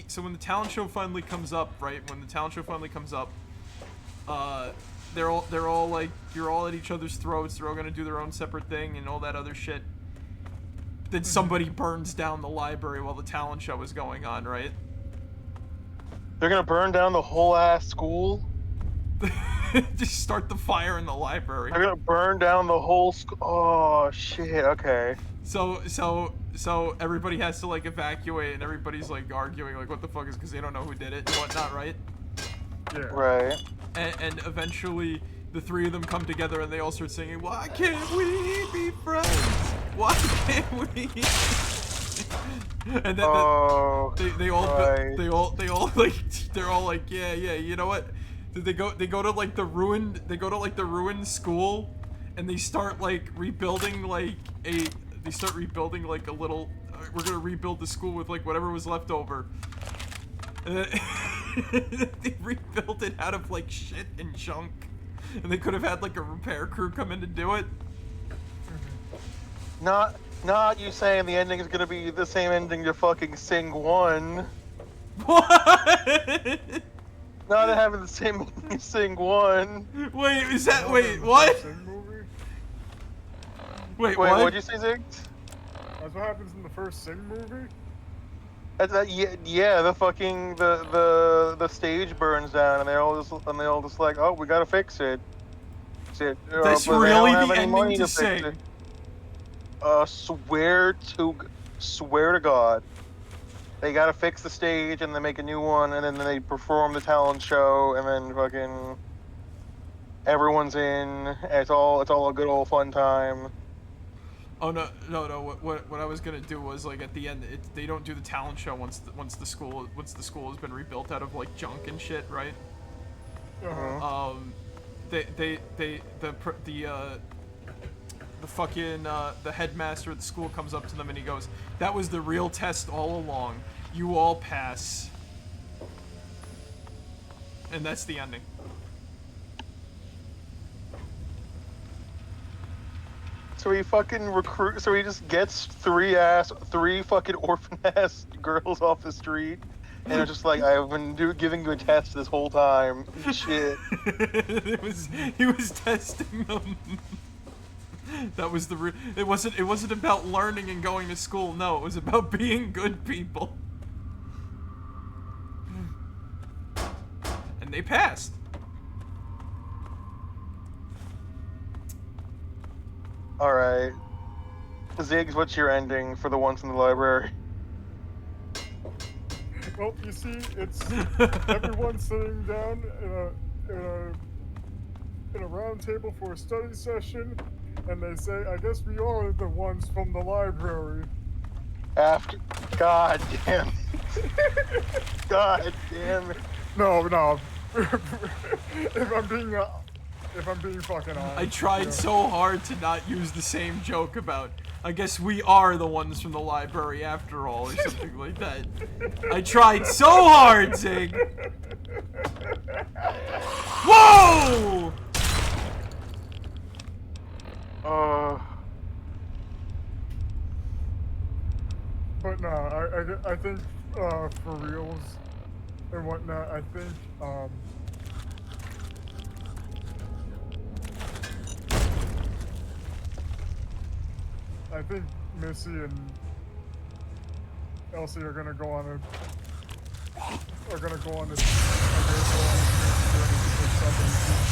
so when the talent show finally comes up, right? They're all like, you're all at each other's throats. They're all gonna do their own separate thing and all that other shit. Then somebody burns down the library while the talent show is going on, right? They're gonna burn down the whole ass school? Just start the fire in the library. They're gonna burn down the whole school. Oh shit. Okay. So everybody has to like evacuate, and everybody's like arguing like what the fuck is, because they don't know who did it and whatnot, right? Yeah. Right. And eventually the three of them come together and they all start singing, "Why can't we be friends? Why can't we?" And then they all like, they're all like, yeah, you know what? They go to like the ruined school, and they start like rebuilding like a little. We're gonna rebuild the school with like whatever was left over. And then they rebuilt it out of like shit and junk, and they could have had like a repair crew come in to do it. Not you saying the ending is gonna be the same ending to fucking Sing 1. What? Not having the same ending as Sing 1. Wait, is that what? Wait, what? What'd you say, Ziggs? That's what happens in the first Sing movie? Yeah, the fucking the stage burns down, and they all just like, oh, we gotta fix it. That's really the ending to Sing. Swear to God. They gotta fix the stage and then make a new one, and then they perform the talent show, and then fucking everyone's in. It's all a good old fun time. Oh no! What I was gonna do was like at the end, they don't do the talent show once the school has been rebuilt out of like junk and shit, right? Uh-huh. The fucking the headmaster at the school comes up to them and he goes, "That was the real test all along. You all pass." And that's the ending. So he fucking so he just gets three fucking orphan ass girls off the street, and it's just like, I've been giving you a test this whole time. Shit. He was testing them. That was it wasn't about learning and going to school. No, it was about being good people. And they passed. Alright. Ziggs, what's your ending for the ones in the library? Well, you see, it's everyone sitting down in a round table for a study session, and they say, I guess we are the ones from the library. After... God damn it. God damn it. No. If I'm being fucking honest. I tried so hard to not use the same joke about, I guess we are the ones from the library after all, or something like that. I tried so hard, Zig! Whoa! But no, I think, for reals and whatnot, I think, I think Missy and Elsie are gonna go on this journey because somebody's like,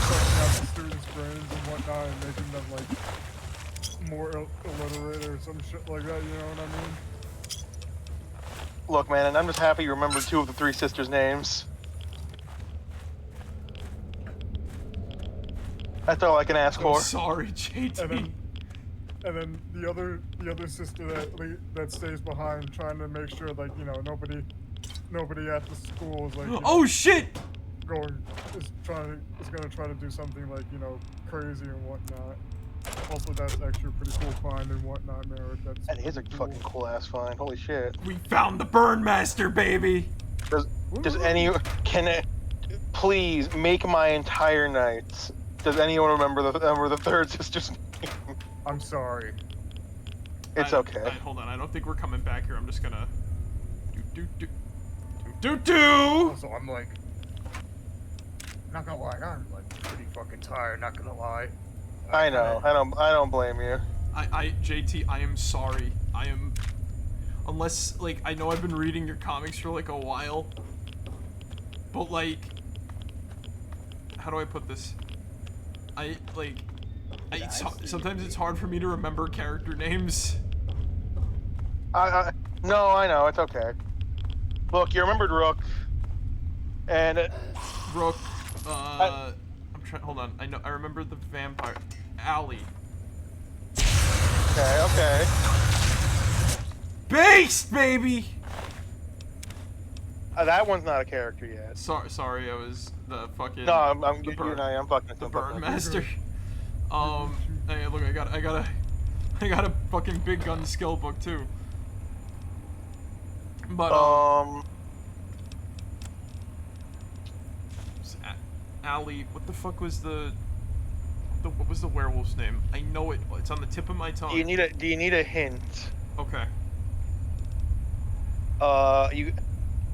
sucking out the students' brains and whatnot and making them like more illiterate or some shit like that, you know what I mean? Look, man, and I'm just happy you remembered two of the three sisters' names. That's all I can ask for. Sorry, JT. And then the other sister that stays behind, trying to make sure, like, you know, nobody at the school is like, oh shit! Is gonna try to do something like, you know, crazy and whatnot. Also, that's actually a pretty cool find and whatnot, Marek. That is a fucking cool ass find. Holy shit! We found the BURNMASTER, baby. Please make my entire nights. Does anyone remember the third sister's name? I'm sorry. It's okay. Hold on, I don't think we're coming back here. I'm just gonna do. Also, I'm like, not gonna lie, I'm like pretty fucking tired. Not gonna lie. I know. I don't blame you. JT, I am sorry. I am, unless like I know I've been reading your comics for like a while, but like, how do I put this? Sometimes it's hard for me to remember character names. No, I know, it's okay. Look, you remembered Rook. And Rook, I'm trying, hold on, I remember the vampire. Allie. Okay. Based, baby! That one's not a character yet. Sorry, I was the fucking... No, I'm fucking... The BURNMASTER. Hey, look, I got a fucking big gun skill book too. But Allie, what the fuck was what was the werewolf's name? I know it. It's on the tip of my tongue. Do you need a hint? Okay.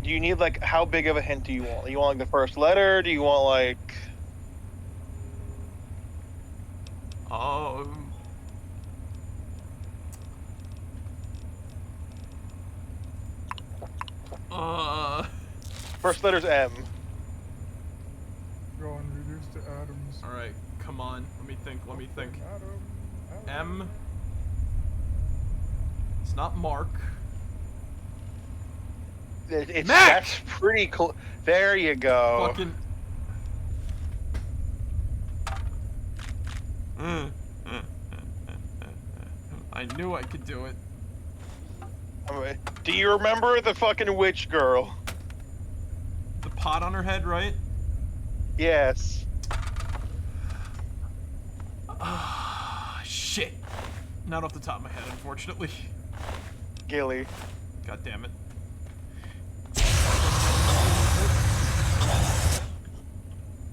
Do you need, like, how big of a hint do you want? You want, like, the first letter? Do you want, like... First letter's M. Go and reduce to atoms. Alright, Come on. Let me think. Let me think. M. It's not Mark. It's Mac! That's pretty cool. There you go. Fucking. I knew I could do it. Do you remember the fucking witch girl? The pot on her head, right? Yes. Ah, shit. Not off the top of my head, unfortunately. Gilly. God damn it.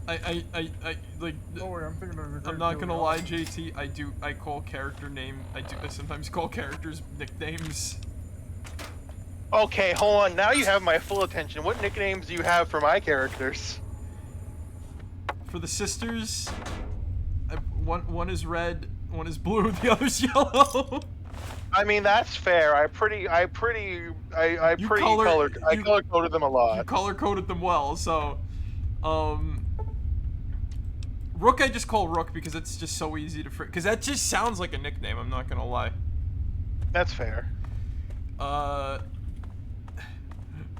I like. Oh wait, I'm thinking of the I'm not gonna lie, JT. I call character name. I sometimes call characters nicknames. Okay, hold on. Now you have my full attention. What nicknames do you have for my characters? For the sisters, one is red, one is blue, the other's yellow. I mean, that's fair. I color coded them a lot. You color coded them well, so Rook I just call Rook because it's just so easy to because that just sounds like a nickname, I'm not gonna lie. That's fair.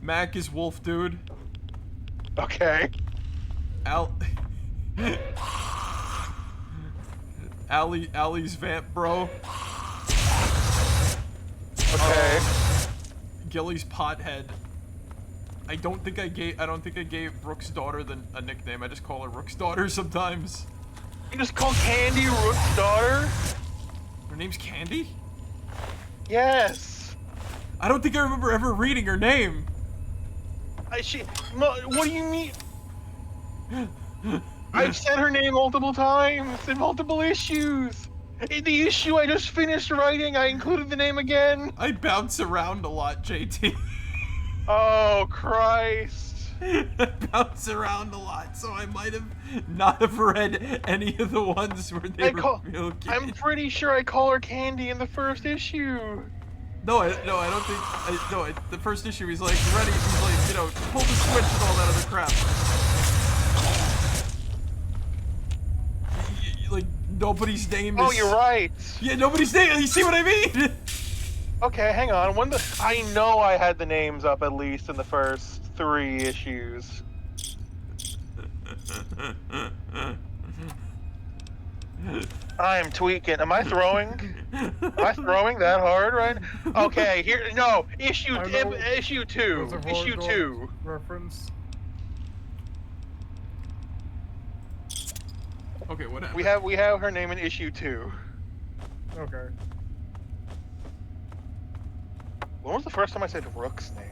Mac is Wolf Dude. Okay. Allie's Vamp Bro. Okay. Gilly's Pothead. I don't think I gave Rook's daughter a nickname. I just call her Rook's daughter sometimes. You just call Candy Rook's daughter? Her name's Candy? Yes. I don't think I remember ever reading her name. What do you mean? I've said her name multiple times in multiple issues. In the issue I just finished writing, I included the name again. I bounce around a lot, JT. Oh, Christ. I bounce around a lot, so I might have not have read any of the ones where they were real kids. I'm pretty sure I call her Candy in the first issue. No, I don't think. The first issue, he's like, ready, he's like, you know, pull the switch and all that other crap. Like, nobody's name is... Oh, you're right. Yeah, nobody's name, you see what I mean? Okay, hang on. I know I had the names up at least in the first 3 issues. I am tweaking. Am I throwing? Am I throwing that hard, right? Okay, here. No, issue 2. Issue 2. Reference. Okay, whatever. We have her name in issue 2. Okay. When was the first time I said Rook's name?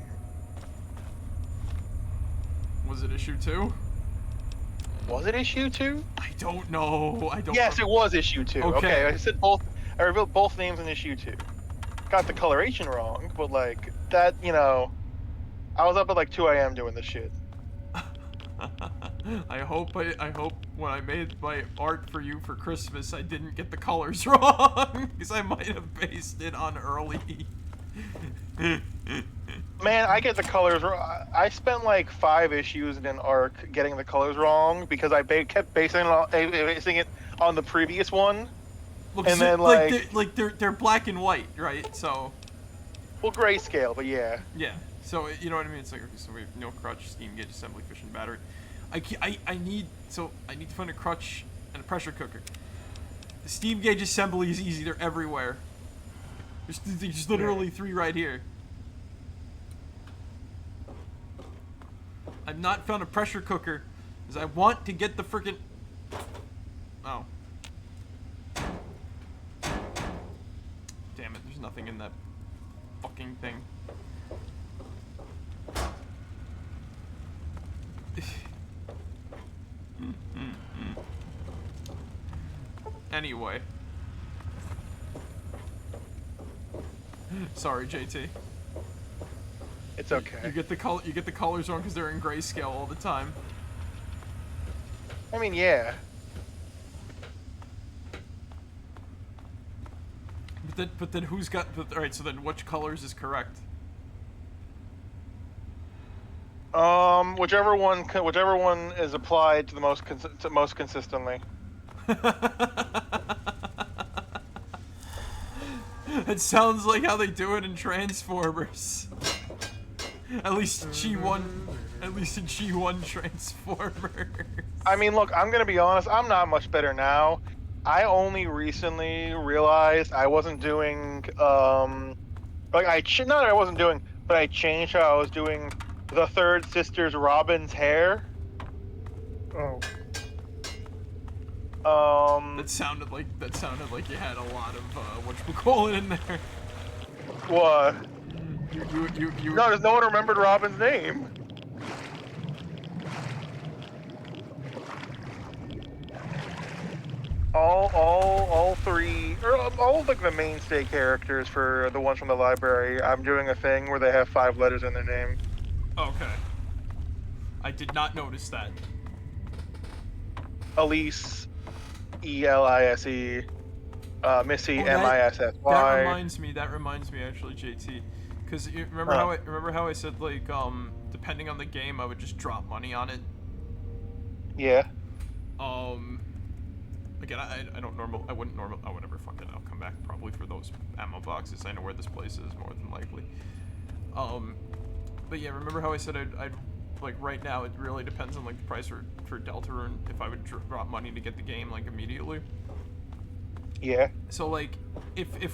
Was it issue 2? Was it issue 2? I don't know. Yes, it was issue 2. Okay, I said both. I revealed both names in issue 2. Got the coloration wrong, but like that, you know, I was up at like 2 a.m. doing this shit. I hope when I made my art for you for Christmas, I didn't get the colors wrong, because I might have based it on early. Man, I get the colors wrong. I spent like 5 issues in an arc getting the colors wrong because I kept basing it on the previous one. Look, and so, then they're black and white, right? So. Well, grayscale, but yeah. Yeah. So you know what I mean? It's like, okay, so we have no crutch, steam gauge, assembly, fission battery. I need to find a crutch and a pressure cooker. The steam gauge assembly is easy; they're everywhere. There's literally 3 right here. I've not found a pressure cooker because I want to get the frickin'. Oh. Damn it! There's nothing in that fucking thing. Anyway. Sorry, JT. It's okay. You get the colors wrong because they're in grayscale all the time. I mean, yeah. But then who's got? All right. So then, which colors is correct? Whichever one is applied to the most consistently. It sounds like how they do it in Transformers. At least G1. At least in G1 Transformers. I mean, look, I'm gonna be honest. I'm not much better now. I only recently realized I wasn't doing like I wasn't doing, but I changed how I was doing the third sister's Robin's hair. Oh. That sounded like you had a lot of whatchamacallit in there. What? You. No, there's no one remembered Robin's name. All three, or all of like the mainstay characters for the ones from the library. I'm doing a thing where they have 5 letters in their name. Okay. I did not notice that. Elise, Elise, Missy, Missy. That reminds me actually, JT, because remember how I said like depending on the game I would just drop money on it. Yeah. Again, I wouldn't never fuck it. I'll come back probably for those ammo boxes. I know where this place is more than likely. But yeah, remember how I said I'd like right now it really depends on like the price for Deltarune if I would drop money to get the game like immediately. Yeah. So like if the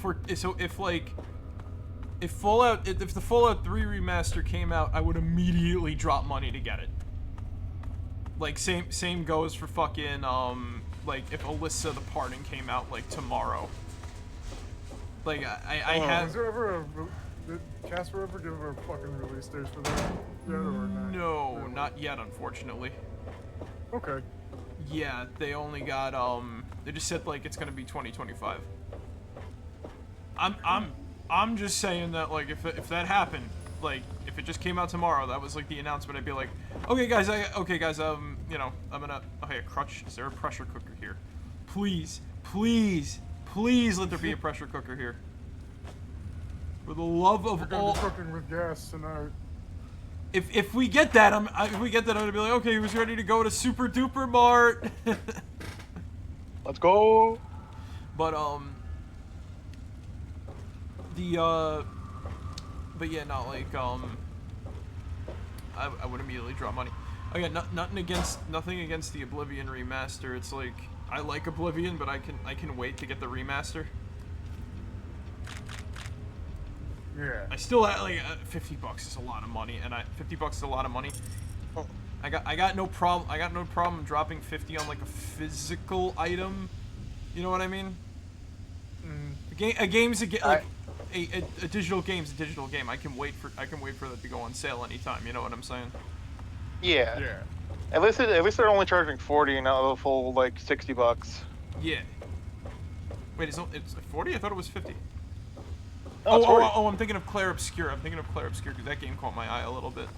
Fallout 3 remaster came out, I would immediately drop money to get it. Like same goes for fucking like if Alyssa the Parting came out like tomorrow. Like I have. Is there ever did Casper ever give a fucking release date for that yet or not? No, not yet, unfortunately. Okay. Yeah, they only got they just said like it's gonna be 2025. I'm just saying that like if that happened, like if it just came out tomorrow, that was like the announcement, I'd be like, okay guys, you know, I'm gonna, okay, a crutch, is there a pressure cooker here? Please let there be a pressure cooker here. For the love of all. We're cooking with gas tonight. If we get that, I'm gonna be like, okay, who's ready to go to Super Duper Mart? Let's go. But but yeah, not like I would immediately drop money. Again, nothing against the Oblivion remaster. It's like I like Oblivion, but I can wait to get the remaster. Yeah. I still like $50 is a lot of money, and $50 is a lot of money. I got no problem. I got no problem dropping 50 on like a physical item. You know what I mean? A digital game's a digital game. I can wait for that to go on sale anytime. You know what I'm saying? Yeah. Yeah. At least they're only charging 40 and not the full like $60. Yeah. Wait, it's 40? I thought it was 50. No, Oh, I'm thinking of Clair Obscure. Because that game caught my eye a little bit.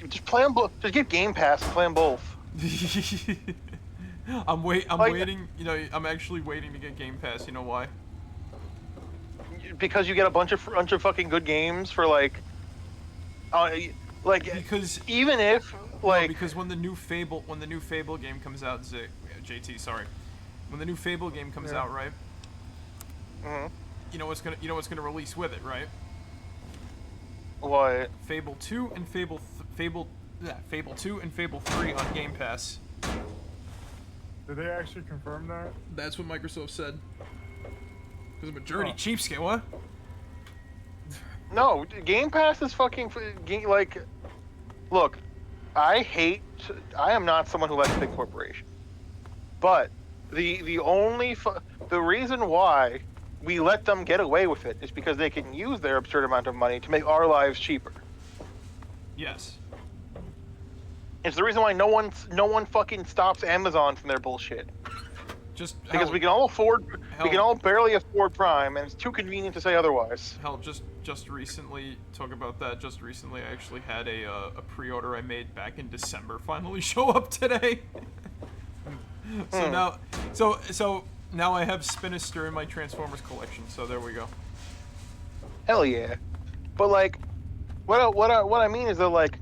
Just play them both. Just get Game Pass and play them both. I'm waiting. You know, I'm actually waiting to get Game Pass. You know why? Because you get a bunch of fucking good games for like because even if like no, because when the new Fable game comes out, JT, sorry, when the new Fable game comes out, right? Mm-hmm. You know what's gonna release with it, right? What? Fable 2 and Fable 2 and Fable 3 on Game Pass. Did they actually confirm that? That's what Microsoft said. Because I'm a dirty cheapskate, what? No, Game Pass is fucking like. Look, I am not someone who likes big corporations, but the reason why we let them get away with it is because they can use their absurd amount of money to make our lives cheaper. Yes. It's the reason why no one fucking stops Amazon from their bullshit. Just because we can all barely afford Prime, and it's too convenient to say otherwise. Hell, just recently, talk about that. Just recently, I actually had a pre-order I made back in December finally show up today. So now I have Spinister in my Transformers collection. So there we go. Hell yeah, but like, what I mean is that like,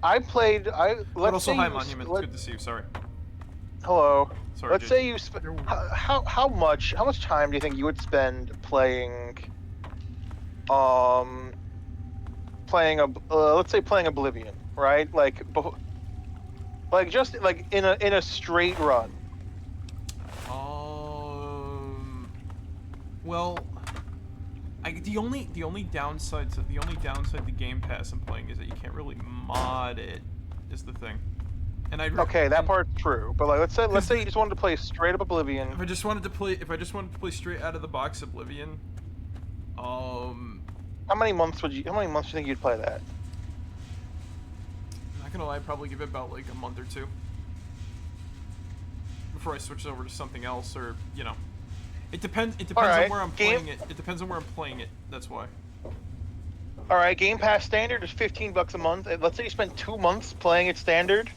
but also hi Monument. It's good to see you. Sorry. Hello. Sorry, Let's JT. say you how much time do you think you would spend playing let's say playing Oblivion, right? Like just like in a straight run. Well, the only downside to Game Pass I'm playing is that you can't really mod it. Is the thing. And okay, that part's true. But like, let's say you just wanted to play straight up Oblivion. If I just wanted to play straight out of the box Oblivion, how many months do you think you'd play that? I'm not gonna lie, I'd probably give it about like a month or two before I switch over to something else, or you know, it depends on where I'm playing it. It depends on where I'm playing it. That's why. All right, Game Pass standard is $15 a month. Let's say you spend 2 months playing it standard.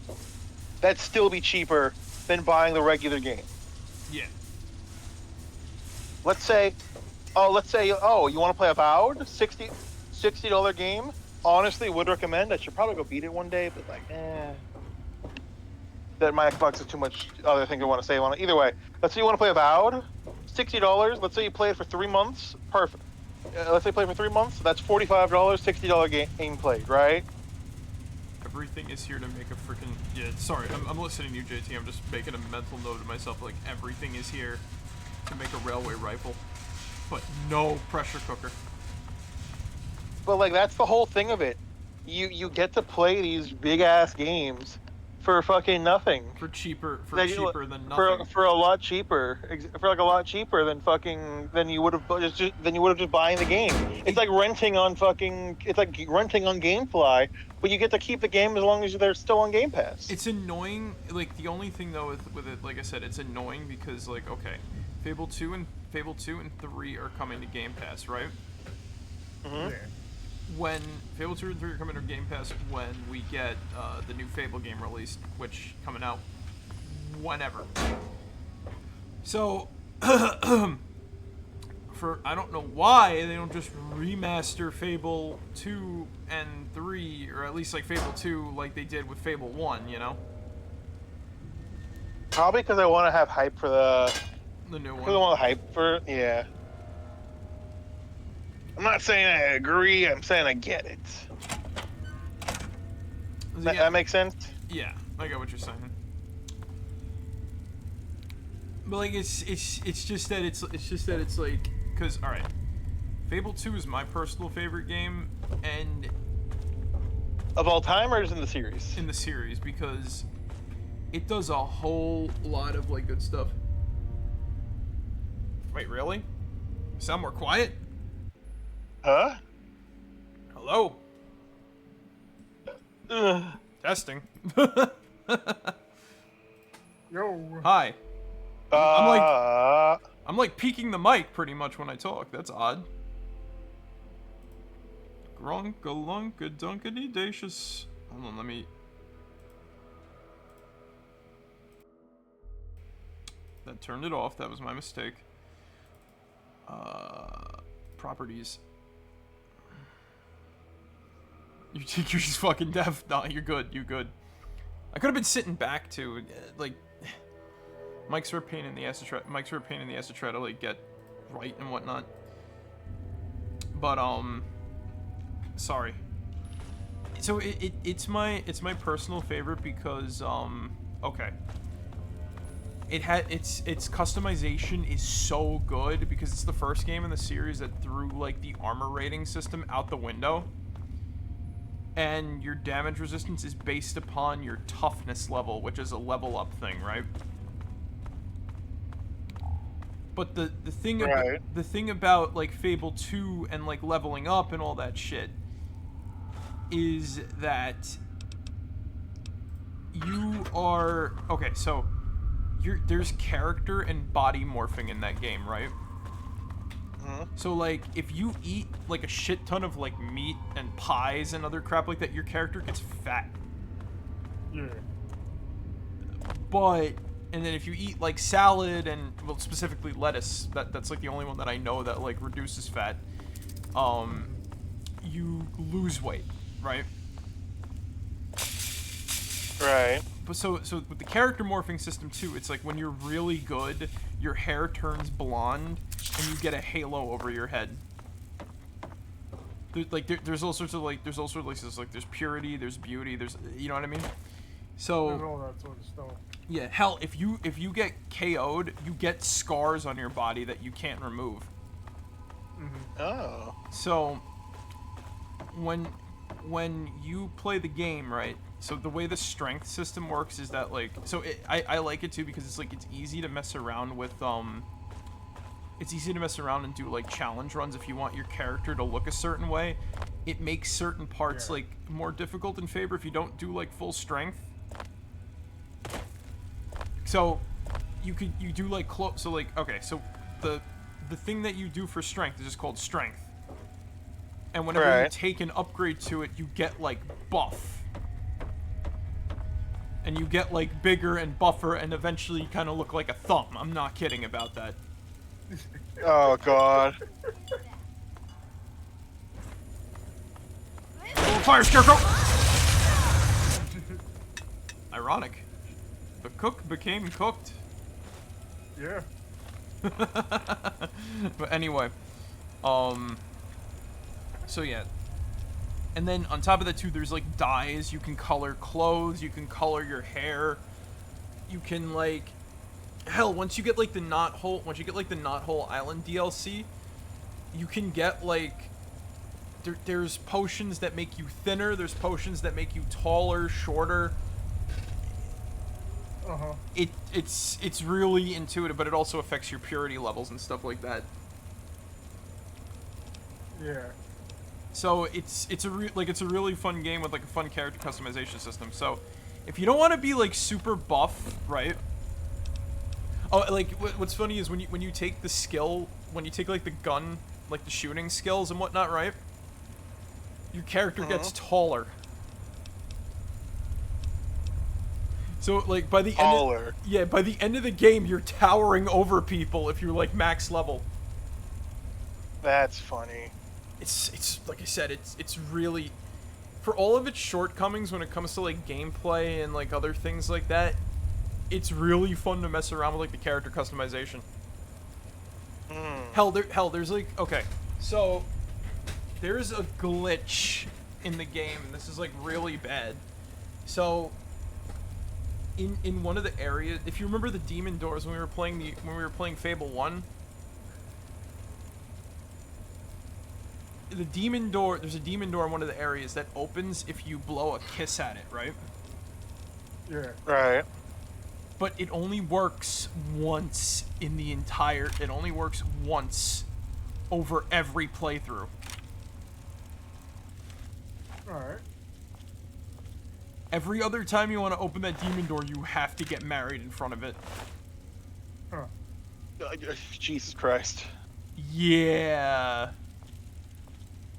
That'd still be cheaper than buying the regular game. Yeah. Let's say you want to play Avowed, $60 game. Honestly, would recommend. I should probably go beat it one day, but like, that my Xbox is too much other thing to want to save on it. Either way, let's say you want to play Avowed, $60. Let's say you play it for 3 months. Perfect. Let's say play for 3 months. That's $45, $60 game played, right? Everything is here to make a freaking sorry, I'm listening to you, JT. I'm just making a mental note to myself. Like everything is here to make a railway rifle, but no pressure cooker. But like that's the whole thing of it. You get to play these big ass games for fucking nothing. For cheaper than nothing. For a lot cheaper. For like a lot cheaper than you would have just buying the game. It's like renting on GameFly, but you get to keep the game as long as they're still on Game Pass. It's annoying. Like the only thing though with it, like I said, it's annoying because like okay, Fable 2 and 3 are coming to Game Pass, right? Mm-hmm. Yeah. When Fable 2 and 3 are coming to Game Pass, when we get the new Fable game released, which coming out whenever. So, for I don't know why they don't just remaster Fable 2 and 3, or at least like Fable 2 like they did with Fable 1, you know? Probably because I want to have hype for the new one. Because I want hype for yeah. I'm not saying I agree, I'm saying I get it. That makes sense? Yeah, I get what you're saying. But like it's just that it's like, cause alright. Fable 2 is my personal favorite game, and of all time, or is in the series? In the series, because it does a whole lot of like good stuff. Wait, really? Sound more quiet? Huh? Hello? Testing. Yo. Hi. I'm like peeking the mic pretty much when I talk. That's odd. Grunka-lunka dunkity-dacious. Hold on, let me... That turned it off. That was my mistake. Properties. You think you're just fucking deaf? Nah, you're good. You're good. I could have been sitting back too. Like, mics are a pain in the ass to try. Mics are a pain in the ass to try to like get right and whatnot. But sorry. So it's my personal favorite because okay. Its customization is so good because it's the first game in the series that threw like the armor rating system out the window. And your damage resistance is based upon your toughness level, which is a level up thing, right? But the thing about like Fable 2 and like leveling up and all that shit is that you are okay, so there's character and body morphing in that game, right? So like if you eat like a shit ton of like meat and pies and other crap like that, your character gets fat. Yeah. But and then if you eat like salad and well specifically lettuce, that's like the only one that I know that like reduces fat, you lose weight, right? Right. so with the character morphing system too, it's like when you're really good, your hair turns blonde and you get a halo over your head. There's all sorts of like there's purity, there's beauty, there's, you know what I mean? So there's all that sort of stuff. Yeah, hell, if you get KO'd, you get scars on your body that you can't remove. Mm-hmm. Oh. So when you play the game, right? So the way the strength system works is that like, so I like it too because it's like it's easy to mess around with it's easy to mess around and do like challenge runs if you want your character to look a certain way. It makes certain parts like more difficult in favor if you don't do like full strength. So you do like so like, okay, so the thing that you do for strength is just called strength. And whenever you take an upgrade to it, you get like buff. And you get like bigger and buffer and eventually you kind of look like a thumb. I'm not kidding about that. Oh god. Oh, fire, Scarecrow! Ironic. The cook became cooked. Yeah. But anyway, so yeah. And then on top of that too, there's like dyes. You can color clothes. You can color your hair. You can like, hell, once you get like the Knothole Island DLC, you can get like, there's potions that make you thinner. There's potions that make you taller, shorter. Uh-huh. It's really intuitive, but it also affects your purity levels and stuff like that. Yeah. So it's a really fun game with like a fun character customization system. So if you don't want to be like super buff, right? Oh, like what's funny is when you take the skill, when you take like the gun, like the shooting skills and whatnot, right? Your character gets taller. So like by the by the end of the game, you're towering over people if you're like max level. That's funny. It's like I said, it's really, for all of its shortcomings when it comes to like gameplay and like other things like that, it's really fun to mess around with like the character customization. Hell, there's like, okay, so there's a glitch in the game. This is like really bad. So in one of the areas, if you remember the demon doors when we were playing Fable 1, the demon door, there's a demon door in one of the areas that opens if you blow a kiss at it, right? Yeah. Right. But it only works once in the entire, it only works once over every playthrough. Alright. Every other time you want to open that demon door, you have to get married in front of it. Huh. Jesus Christ. Yeah.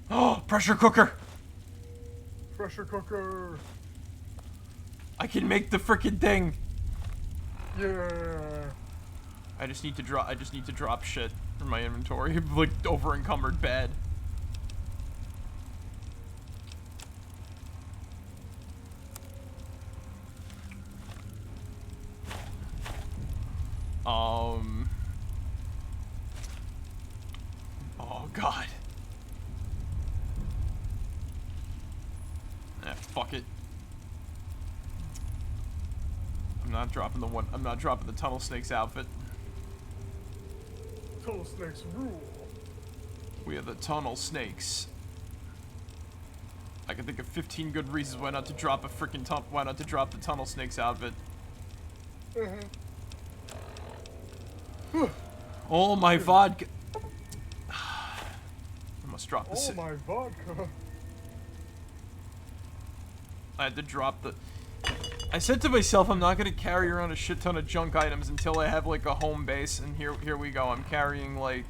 Oh, pressure cooker! Pressure cooker! I can make the frickin' thing! Yeah! I just need to drop shit from my inventory, like over encumbered bad. Oh god. Fuck it. I'm not dropping the Tunnel Snakes outfit. Tunnel Snakes rule. We are the Tunnel Snakes. I can think of 15 good reasons why not to drop the Tunnel Snakes outfit. Oh my vodka. I must drop this. Oh my vodka. I had to drop the... I said to myself, I'm not going to carry around a shit ton of junk items until I have, like, a home base, and here we go. I'm carrying, like...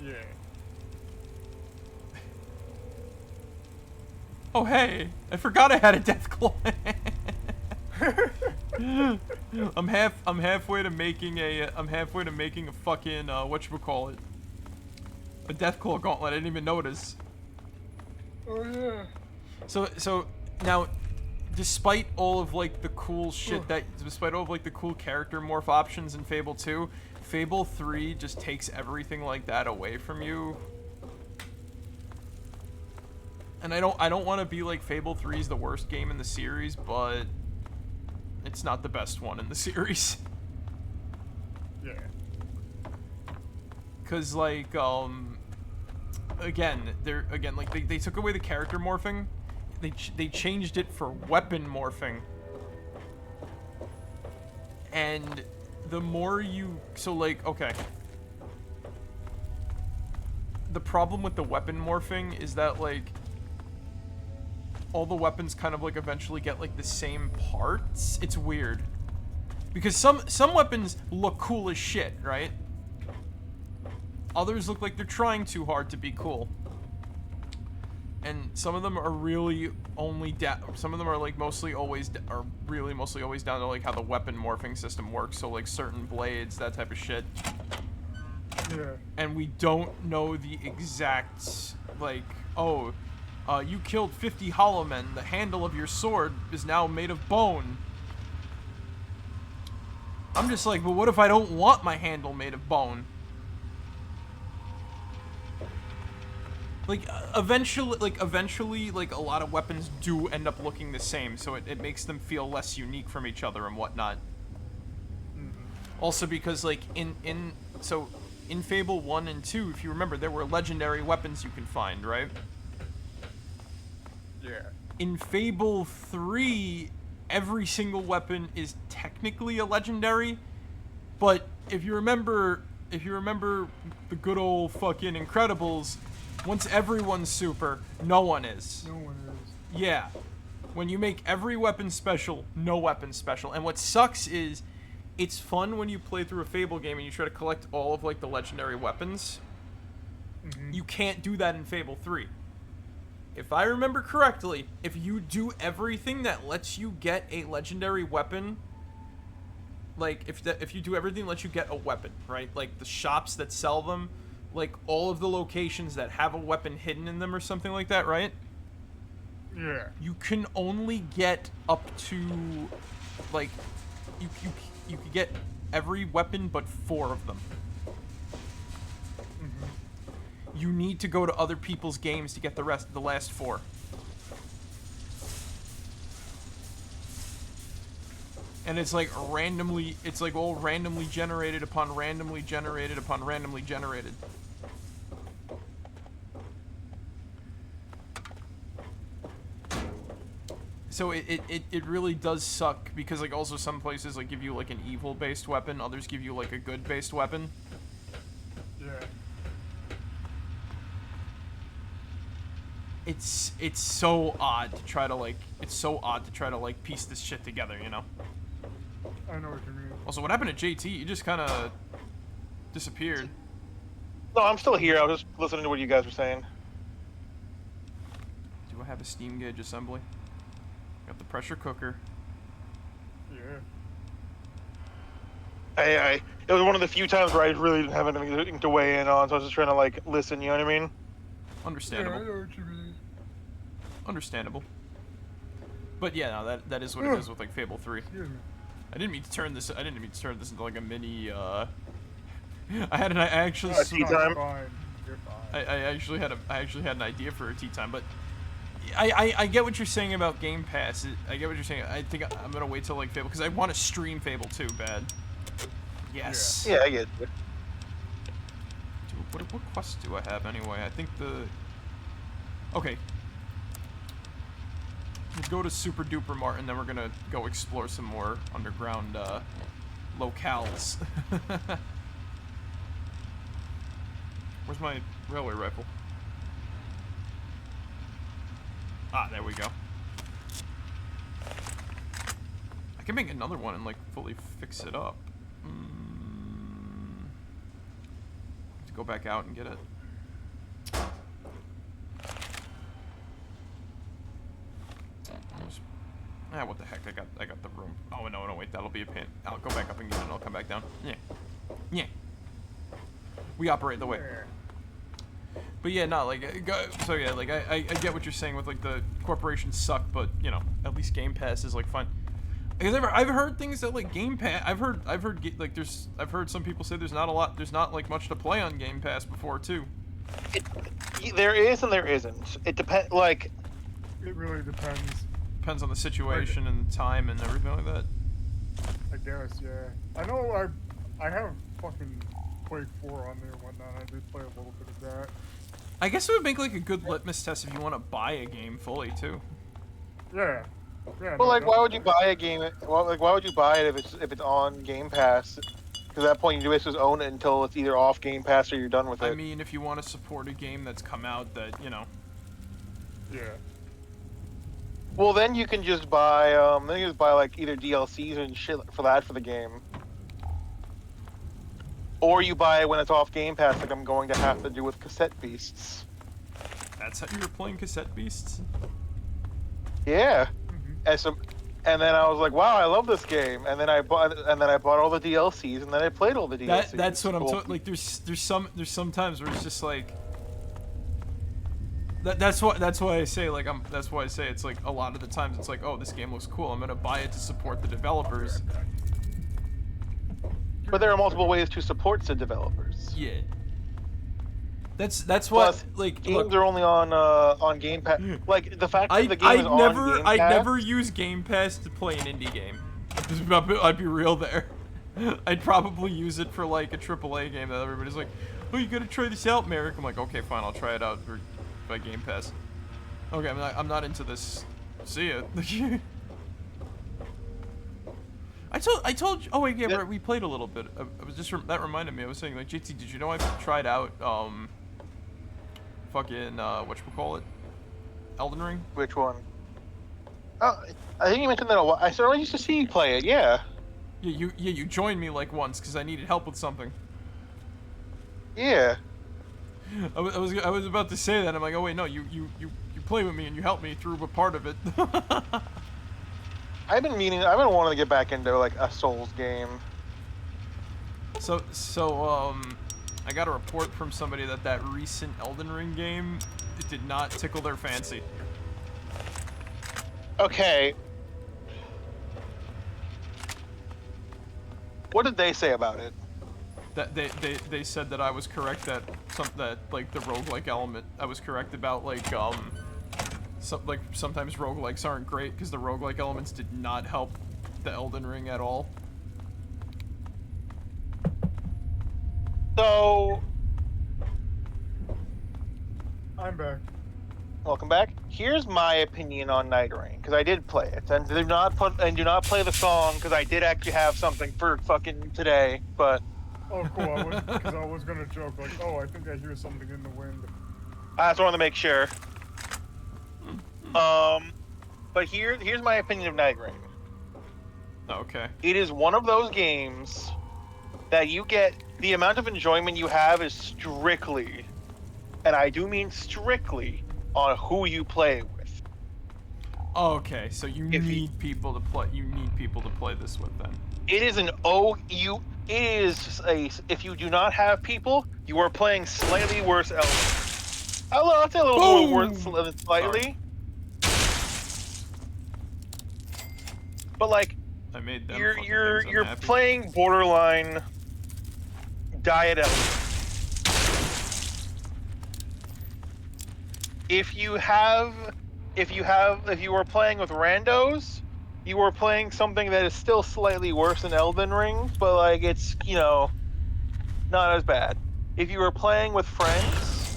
Yeah. Oh, hey! I forgot I had a Deathclaw. I'm halfway to making a fucking, whatchamacallit. A Deathclaw gauntlet, I didn't even notice. Oh, yeah. So now, despite all of like the cool shit despite all of like the cool character morph options in Fable 2, Fable 3 just takes everything like that away from you. And I don't want to be like Fable 3 is the worst game in the series, but it's not the best one in the series. Yeah. Cause like again, like they took away the character morphing. They changed it for weapon morphing. And the more you okay. The problem with the weapon morphing is that like all the weapons kind of like eventually get like the same parts. It's weird. Because some weapons look cool as shit, right? Others look like they're trying too hard to be cool. And some of them are really only some of them are like mostly always down to like how the weapon morphing system works. So like certain blades, that type of shit. Yeah. And we don't know the exact like, oh, you killed 50 hollow men. The handle of your sword is now made of bone. I'm just like, but what if I don't want my handle made of bone? Like, eventually, like, a lot of weapons do end up looking the same, so it makes them feel less unique from each other and whatnot. Also because, like, in Fable 1 and 2, if you remember, there were legendary weapons you can find, right? Yeah. In Fable 3, every single weapon is technically a legendary, but if you remember the good old fucking Incredibles, once everyone's super, no one is. No one is. Yeah. When you make every weapon special, no weapon special. And what sucks is, it's fun when you play through a Fable game and you try to collect all of, like, the legendary weapons. Mm-hmm. You can't do that in Fable 3. If I remember correctly, if you do everything that lets you get a legendary weapon, like, if you do everything that lets you get a weapon, right? Like, the shops that sell them, like, all of the locations that have a weapon hidden in them or something like that, right? Yeah. You can only get up to, like, you can get every weapon but 4 of them. Mm-hmm. You need to go to other people's games to get the last 4. And it's like all randomly generated upon randomly generated upon randomly generated. So it really does suck because like also some places like give you like an evil based weapon, others give you like a good based weapon. Yeah. It's so odd to try to like piece this shit together, you know? I know what you mean. Also, what happened to JT? You just kind of disappeared. No, I'm still here. I was just listening to what you guys were saying. Do I have a steam gauge assembly? Got the pressure cooker. Yeah. It was one of the few times where I really didn't have anything to weigh in on, so I was just trying to like listen. You know what I mean? Understandable. Yeah, I know what you mean. Understandable. But yeah, no, that is what it is with like Fable 3. Excuse me. I didn't mean to turn this into like a mini. I actually. Tea time. Fine. You're fine. I actually had an idea for a tea time, but I get what you're saying about Game Pass. I get what you're saying. I think I'm gonna wait till like Fable because I want to stream Fable 2 bad. Yes. Yeah, I get it. What quests do I have anyway? I think okay. We'll go to Super Duper Mart and then we're gonna go explore some more underground locales. Where's my railway rifle? Ah, there we go. I can make another one and like fully fix it up. Have to go back out and get it. Ah, what the heck? I got the room. Oh no, wait, that'll be a pain. I'll go back up and get it and I'll come back down. Yeah. We operate the way. But yeah, not like so yeah, like I get what you're saying with like the corporations suck, but you know, at least Game Pass is like fun. Because I've heard things that like Game Pass. I've heard like I've heard some people say there's not like much to play on Game Pass before too. There is and there isn't. It depends. Like, it really depends. Depends on the situation and time and everything like that. I guess, yeah. I know I have fucking Quake 4 on there and whatnot. I did play a little bit of that. I guess it would make like a good litmus test if you want to buy a game fully too. Yeah. Yeah. Well, like, why would you buy a game? Well, like, why would you buy it if it's on Game Pass? Because at that point, you basically just own it until it's either off Game Pass or you're done with it. I mean, if you want to support a game that's come out that you know. Yeah. Well, then you can just buy like either DLCs and shit for the game. Or you buy it when it's off Game Pass, like I'm going to have to do with Cassette Beasts. That's how you were playing Cassette Beasts? Yeah. And then I was like, wow, I love this game. And then I bought all the DLCs, and then I played all the DLCs. That's what I'm talking. Like, there's some times where it's just like. That's why I say like that's why I say it's like a lot of the times it's like, oh, this game looks cool, I'm gonna buy it to support the developers. But there are multiple ways to support the developers. Yeah. That's what like games are only on Game Pass. Like the fact that the game is on Game Pass. I never use Game Pass to play an indie game. I'd be real there. I'd probably use it for like a AAA game that everybody's like, oh, you gotta try this out, Marek. I'm like, okay, fine, I'll try it out by Game Pass. Okay, I'm not into this. See ya. I told you. Oh wait, yeah, we played a little bit. I was just that reminded me. I was saying like, JT, did you know I tried out fucking whatchamacallit? Elden Ring? Which one? Oh, I think you mentioned that a while. I certainly used to see you play it. Yeah. Yeah, you joined me like once because I needed help with something. Yeah. I was about to say that. I'm like, oh wait, no, you play with me and you helped me through a part of it. I've been wanting to get back into like a Souls game. So I got a report from somebody that recent Elden Ring game did not tickle their fancy. Okay. What did they say about it? That they said that I was correct that like the roguelike element, I was correct about like sometimes roguelikes aren't great because the roguelike elements did not help the Elden Ring at all. So I'm back. Welcome back. Here's my opinion on Night Rain because I did play it and do not play the song because I did actually have something for fucking today, but. Oh, cool. Because I was gonna joke like, oh, I think I hear something in the wind. I just wanted to make sure. But here's my opinion of Night Rain. Okay. It is one of those games that you get the amount of enjoyment you have is strictly, and I do mean strictly, on who you play with. Okay, so you need people to play. You need people to play this with then. It is if you do not have people, you are playing slightly worse Elden. I'll say a little more worse than slightly. But like, I made them you're playing borderline diet Elden. If you were playing with randos, you were playing something that is still slightly worse than Elden Ring, but like it's, you know, not as bad. If you were playing with friends,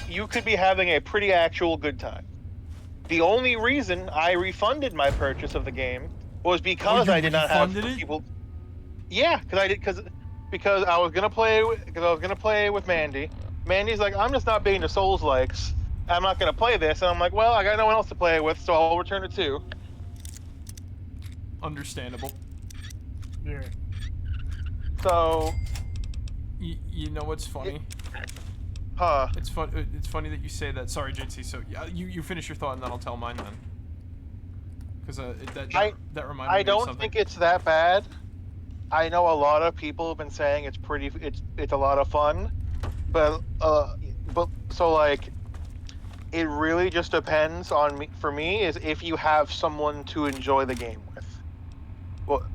you could be having a pretty actual good time. The only reason I refunded my purchase of the game was because I did not have people. Yeah, because I was gonna play with Mandy. Mandy's like, I'm just not being the Souls likes. I'm not gonna play this, and I'm like, well, I got no one else to play with, so I'll return it too. Understandable. Yeah. So. You know what's funny? Huh? It's funny that you say that. Sorry, JT. So yeah, you finish your thought, and then I'll tell mine then. Because that reminded me of something. I don't think it's that bad. I know a lot of people have been saying it's a lot of fun, but but so like, it really just depends on me. For me, is if you have someone to enjoy the game with. Well,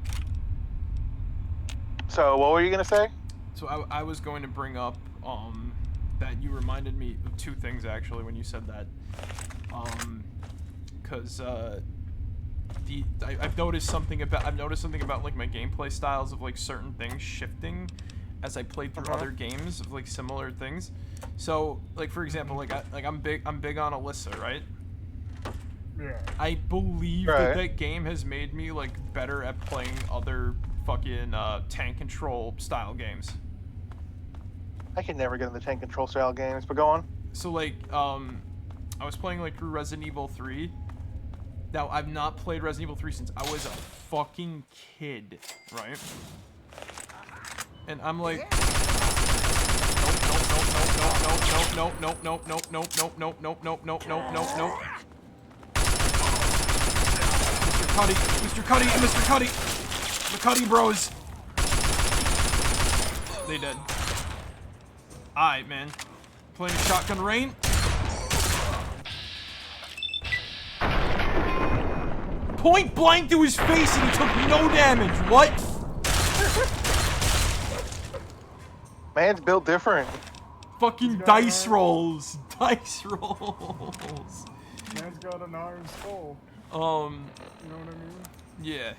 so what were you gonna say? So I was going to bring up that you reminded me of two things actually when you said that. Because I've noticed something about like my gameplay styles of like certain things shifting as I played through other games of like similar things. So like for example, I'm big on Alyssa, right? Yeah. I believe that game has made me like better at playing other fucking tank control style games. I can never get into tank control style games, but go on. So like I was playing like through Resident Evil 3. Now I've not played Resident Evil 3 since I was a fucking kid, right? And I'm like, nope. Mr. Cuddy, the Cuddy bros. They dead. Alright, man. Playing a shotgun rain. Point blank to his face and he took no damage. What? Man's built different. Fucking dice rolls. Dice rolls. Man's got an iron skull. You know what I mean? Yeah.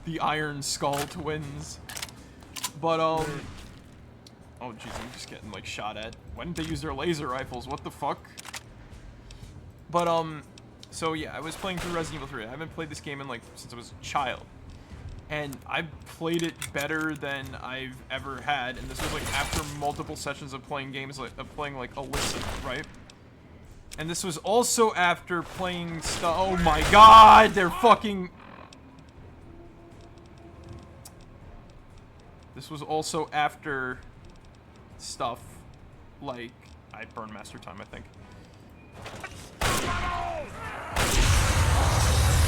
The Iron Skull twins. But oh jeez, I'm just getting like shot at. Why didn't they use their laser rifles? What the fuck? But so yeah, I was playing through Resident Evil 3. I haven't played this game in like since I was a child. And I played it better than I've ever had, and this was like after multiple sessions of playing games like Alyssa, right? And this was also after playing stuff. Oh my god, they're fucking. This was also after stuff like BURNMASTER time, I think.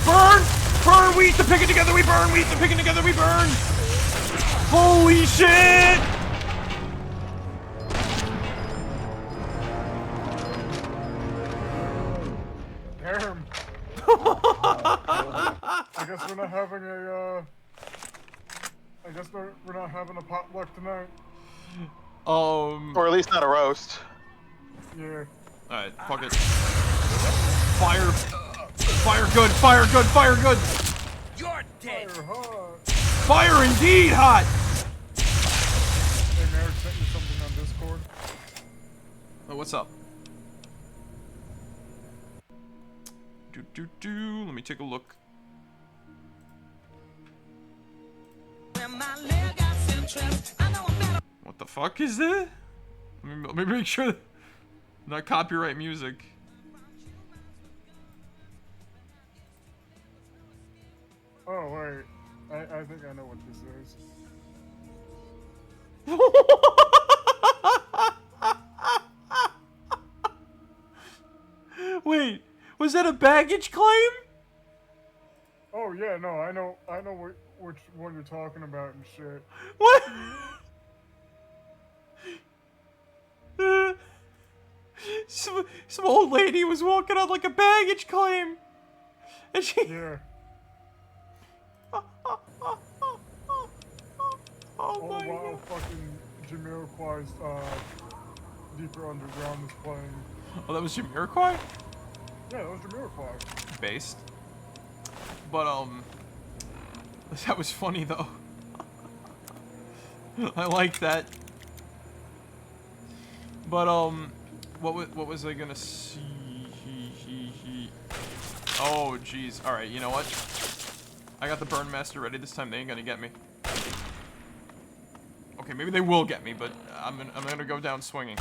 Burn! Burn! We eat the picking together, we burn! We eat the picking together, we burn! Holy shit! Damn. I guess we're not having a, I guess we're not having a potluck tonight. Or at least not a roast. Yeah. Alright, fuck it. Fire. Fire good, fire good, fire good! You're dead! Fire hot! Fire indeed hot! Hey, Marek sent you something on Discord. Oh, what's up? Let me take a look. What the fuck is that? Let me make sure that not copyright music. Oh wait, I think I know what this is. Wait, was that a baggage claim? Oh yeah, no, I know which one you're talking about and shit. What? Some old lady was walking on like a baggage claim, and she. Yeah. Oh my wow, god. fucking Jamiroquai's Deeper Underground is playing. Oh, that was Jamiroquai? Yeah, that was Jamiroquai. Based. But that was funny though. I like that. But what was I gonna see? Oh jeez. All right, you know what? I got the BURNMASTER ready this time. They ain't gonna get me. Okay, maybe they will get me, but I'm gonna go down swinging.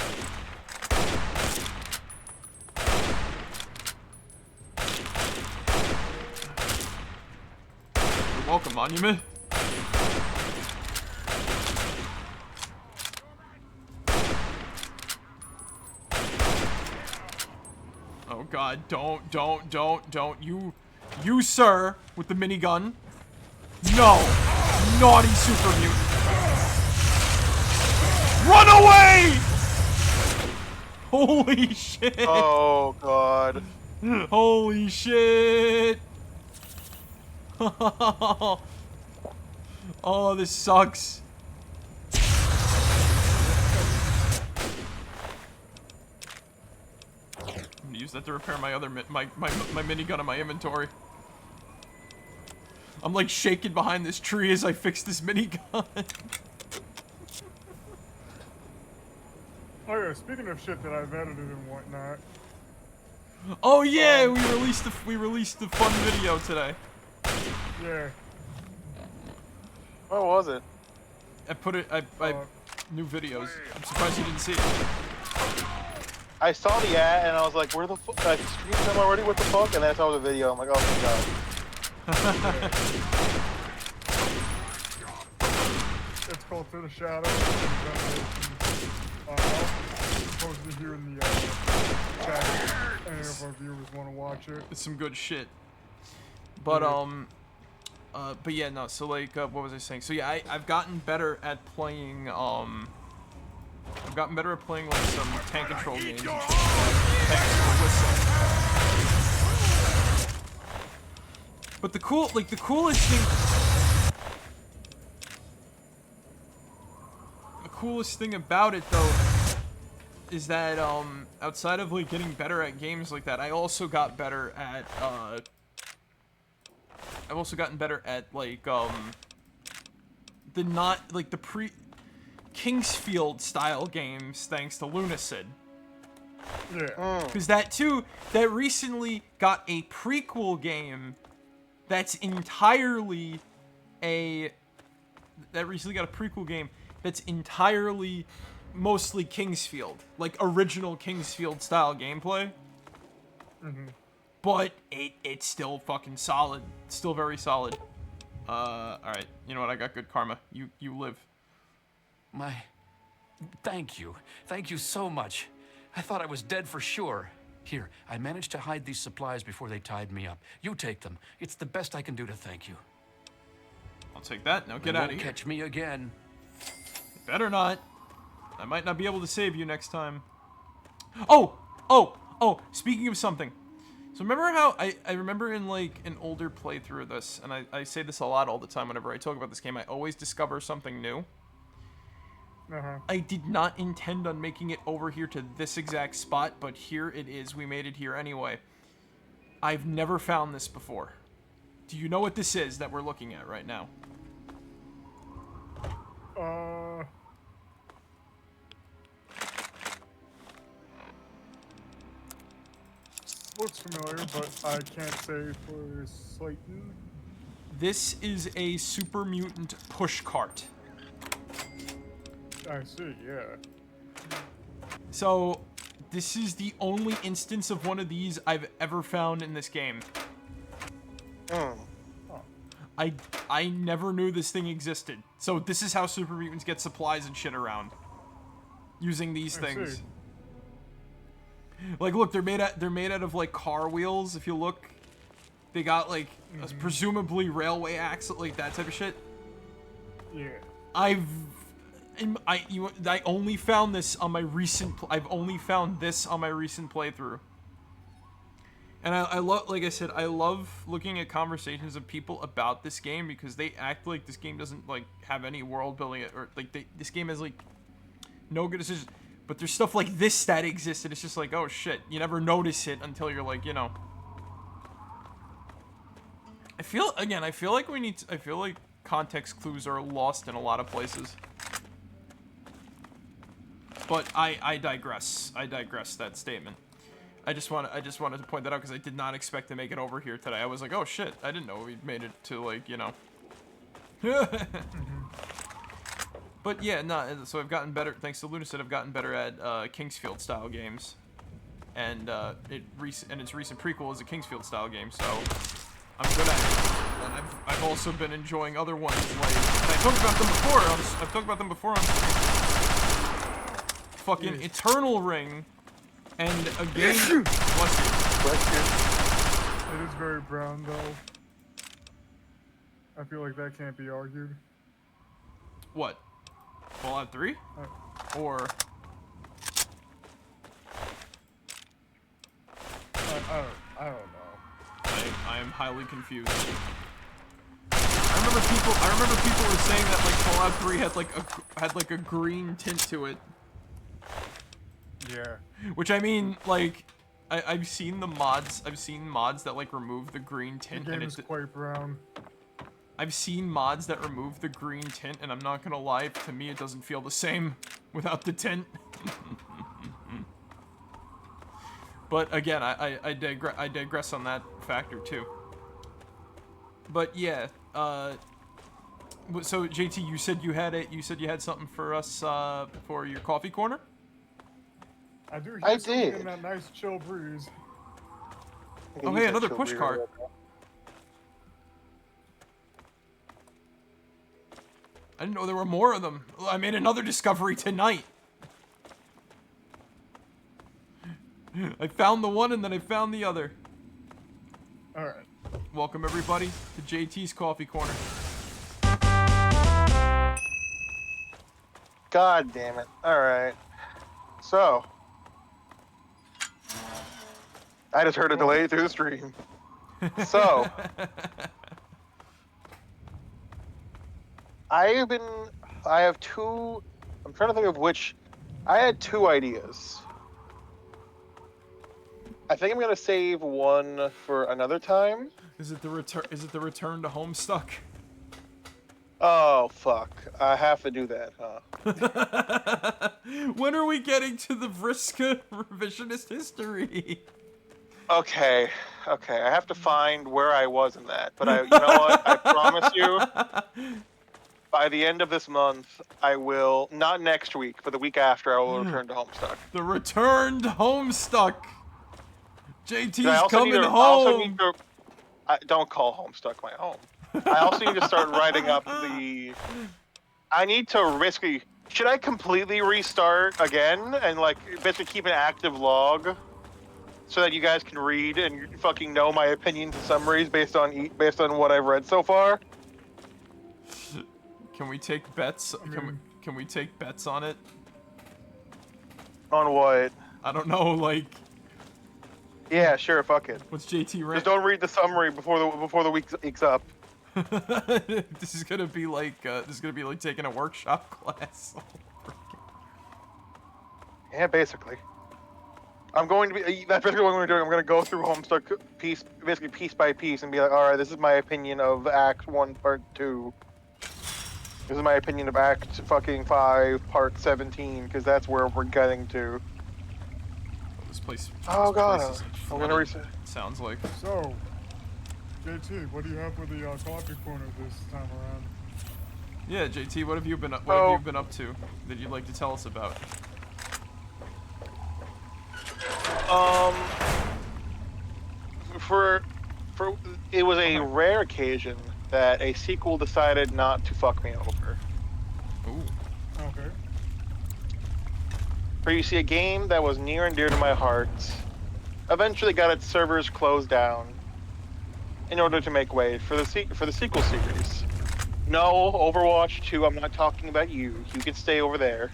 You're welcome, Monument. Oh god, don't. You, sir, with the minigun. No! Naughty super mutant. Run away! Holy shit! Oh god. Holy shit! Oh, this sucks. I'm gonna use that to repair my other my minigun in my inventory. I'm like shaking behind this tree as I fix this minigun. Oh yeah, speaking of shit that I've edited and whatnot. Oh yeah, we released the fun video today. Yeah. What was it? I put it. I new videos. I'm surprised you didn't see it. I saw the ad and I was like, where the fuck? I streamed them already? What the fuck? And then I saw the video. I'm like, oh my god. It's called Through the Shadows. I'll post it here in the chat if any of our viewers want to watch it. It's some good shit. But but yeah, no. So like, what was I saying? So yeah, I've gotten better at playing. I've gotten better at playing like some tank control games. And shit. But the coolest thing. The coolest thing about it though is that outside of like getting better at games like that, I also got better at I've also gotten better at like the Kingsfield style games thanks to Lunacid. Yeah. Because that recently got a prequel game that's entirely mostly Kingsfield, like original Kingsfield style gameplay. But it's still fucking solid. It's still very solid. Alright, you know what, I got good karma. You live. Thank you. Thank you so much. I thought I was dead for sure. Here, I managed to hide these supplies before they tied me up. You take them. It's the best I can do to thank you. I'll take that. Now get out of here. Catch me again. Better not. I might not be able to save you next time. Oh! Speaking of something. So remember how I remember in like an older playthrough of this, and I say this a lot all the time whenever I talk about this game, I always discover something new. I did not intend on making it over here to this exact spot, but here it is. We made it here anyway. I've never found this before. Do you know what this is that we're looking at right now? Looks familiar, but I can't say for certain. This is a super mutant push cart. I see, yeah. So, this is the only instance of one of these I've ever found in this game. I never knew this thing existed. So this is how super mutants get supplies and shit around. Using these things. Like, look, they're made out of like car wheels. If you look, they got like presumably railway axle, like that type of shit. Yeah. I only found this on my recent. I've only found this on my recent playthrough. And I love, like I said, I love looking at conversations of people about this game because they act like this game doesn't like have any world building, or like this game has like no good decisions. But there's stuff like this that exists, and it's just like, oh shit, you never notice it until you're like, you know. I feel like context clues are lost in a lot of places. But I digress. I digress that statement. I just wanted to point that out because I did not expect to make it over here today. I was like, oh shit, I didn't know we made it to, like, you know. But yeah, no, so I've gotten better, thanks to Lunacid, I've gotten better at Kingsfield style games. And its recent prequel is a Kingsfield style game, so I'm good at it. And I've also been enjoying other ones, like, and I've talked about them before on fucking Eternal Ring. And a game. Bless you. It is very brown, though. I feel like that can't be argued. What? Fallout 3? Or. am highly confused. I remember people were saying that like Fallout 3 had like a green tint to it. Yeah. Which I mean, like, I've seen the mods. I've seen mods that like remove the green tint. The game is quite brown. I've seen mods that remove the green tint, and I'm not gonna lie, to me it doesn't feel the same without the tint. But again, I digress on that factor too. But yeah, so JT, you said you had something for us for your coffee corner? I do hear something in that nice chill breeze. Oh hey, another push cart. I didn't know there were more of them. I made another discovery tonight. I found the one and then I found the other. Alright. Welcome everybody to JT's Coffee Corner. God damn it. Alright. So. I just heard a delay through the stream. So. I have two, I'm trying to think of which, I had two ideas. I think I'm gonna save one for another time. Is it the return to Homestuck? Oh fuck! I have to do that, huh? When are we getting to the Vriska revisionist history? Okay, I have to find where I was in that, but you know what? I promise you, by the end of this month, I will, not next week, but the week after, I will return to Homestuck. The return to Homestuck. JT's coming home. Don't call Homestuck my home. I also need to start writing up the... I need to basically... Should I completely restart again and like basically keep an active log so that you guys can read and fucking know my opinions and summaries based on what I've read so far? Can we take bets? Can we take bets on it? On what? I don't know, like... Yeah, sure, fuck it. What's JT rank? Just don't read the summary before the week's up. This is gonna be like taking a workshop class. Yeah, basically. I'm going to be. That's basically what I'm doing. I'm going to go through Homestuck basically piece by piece, and be like, all right, this is my opinion of Act 1, Part 2. This is my opinion of Act fucking 5, Part 17, because that's where we're getting to. This place. Oh god, I'm gonna reset. Sounds like. So, JT, what do you have for the coffee corner this time around? Yeah, JT, what have you been up to that you'd like to tell us about? It was a rare occasion that a sequel decided not to fuck me over. Ooh. Okay. For you see, a game that was near and dear to my heart eventually got its servers closed down in order to make way for the sequel series. No, Overwatch 2, I'm not talking about you. You can stay over there.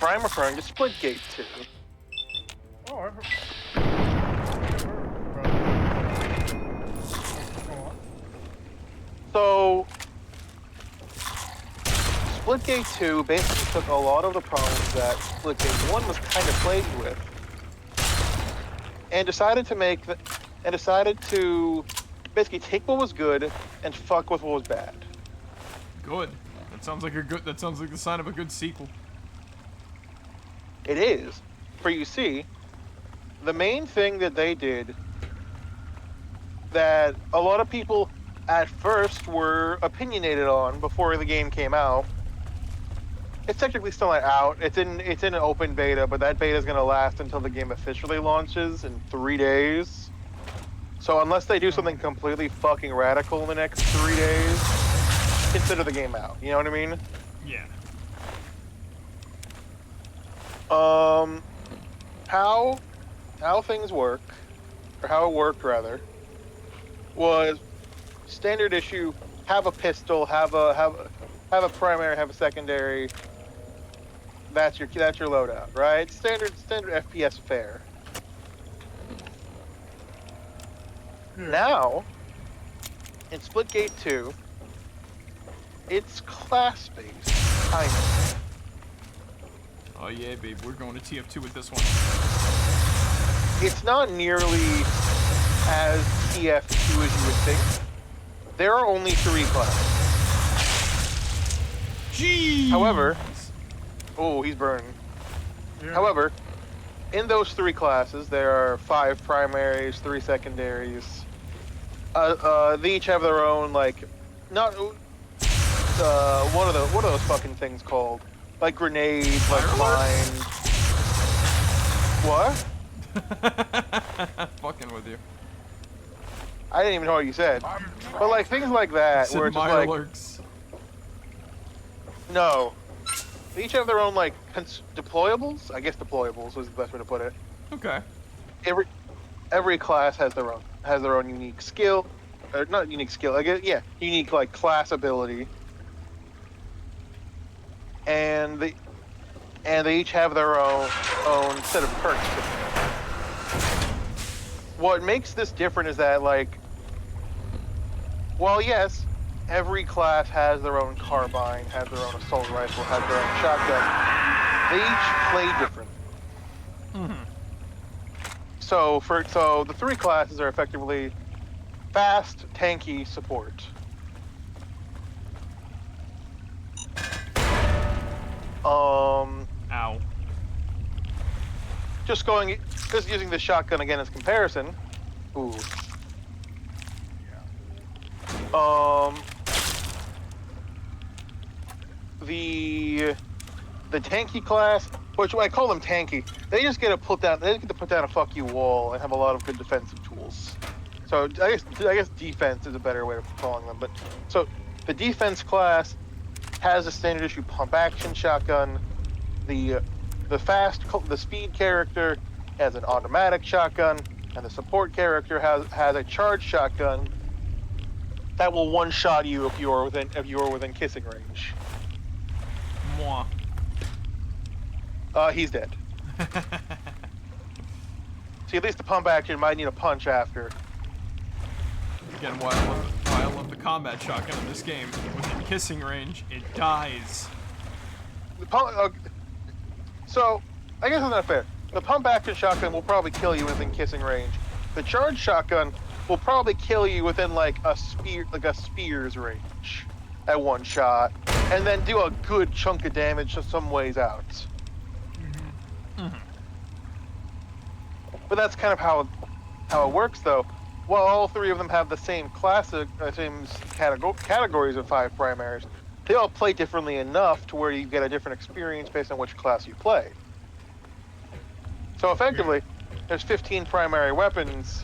I'm referring to Splitgate 2. Oh, I've heard about it. So, Splitgate 2 basically took a lot of the problems that Splitgate 1 was kind of plagued with, and decided to basically take what was good and fuck with what was bad. Good. That sounds like the sign of a good sequel. It is. For you see, the main thing that they did that a lot of people at first were opinionated on before the game came out. It's technically still not out. It's in an open beta, but that beta is going to last until the game officially launches in 3 days. So unless they do something completely fucking radical in the next 3 days, consider the game out. You know what I mean? Yeah. How things work, or how it worked rather, was standard issue. Have a pistol. Have a primary. Have a secondary. That's your loadout, right? Standard FPS fare. Now, in Splitgate 2, it's class-based, kind of. Oh yeah, babe, we're going to TF2 with this one. It's not nearly as TF2 as you would think. There are only 3 classes. Jeez. However, oh, he's burning. Yeah. However, in those 3 classes, there are 5 primaries, 3 secondaries. They each have their own, like, not, what are those fucking things called? Like grenades, like mines. What? Fucking with you. I didn't even know what you said. But like things like that, where it's just like, no. They each have their own like deployables. I guess deployables was the best way to put it. Okay. Every class has their own unique skill, or not unique skill. I guess unique like class ability. And they each have their own set of perks. What makes this different is that, like, well, yes, every class has their own carbine, has their own assault rifle, has their own shotgun. They each play different. Mm-hmm. So the 3 classes are effectively fast, tanky support. Ow. Just using the shotgun again as comparison. Ooh. The tanky class, which I call them tanky, they just get to put down a fuck you wall and have a lot of good defensive tools. So I guess defense is a better way of calling them. But so the defense class has a standard issue pump action shotgun. The speed character has an automatic shotgun, and the support character has a charged shotgun that will one-shot you if you are within kissing range. Moi. He's dead. See, at least the pump action might need a punch after. Again, why I love the combat shotgun in this game. Within kissing range, it dies. So, I guess it's not fair. The pump action shotgun will probably kill you within kissing range. The charged shotgun will probably kill you within like a spear's range at one shot, and then do a good chunk of damage some ways out. Mm-hmm. Mm-hmm. But that's kind of how it works, though. While all 3 of them have the same categories of 5 primaries, they all play differently enough to where you get a different experience based on which class you play. So effectively, there's 15 primary weapons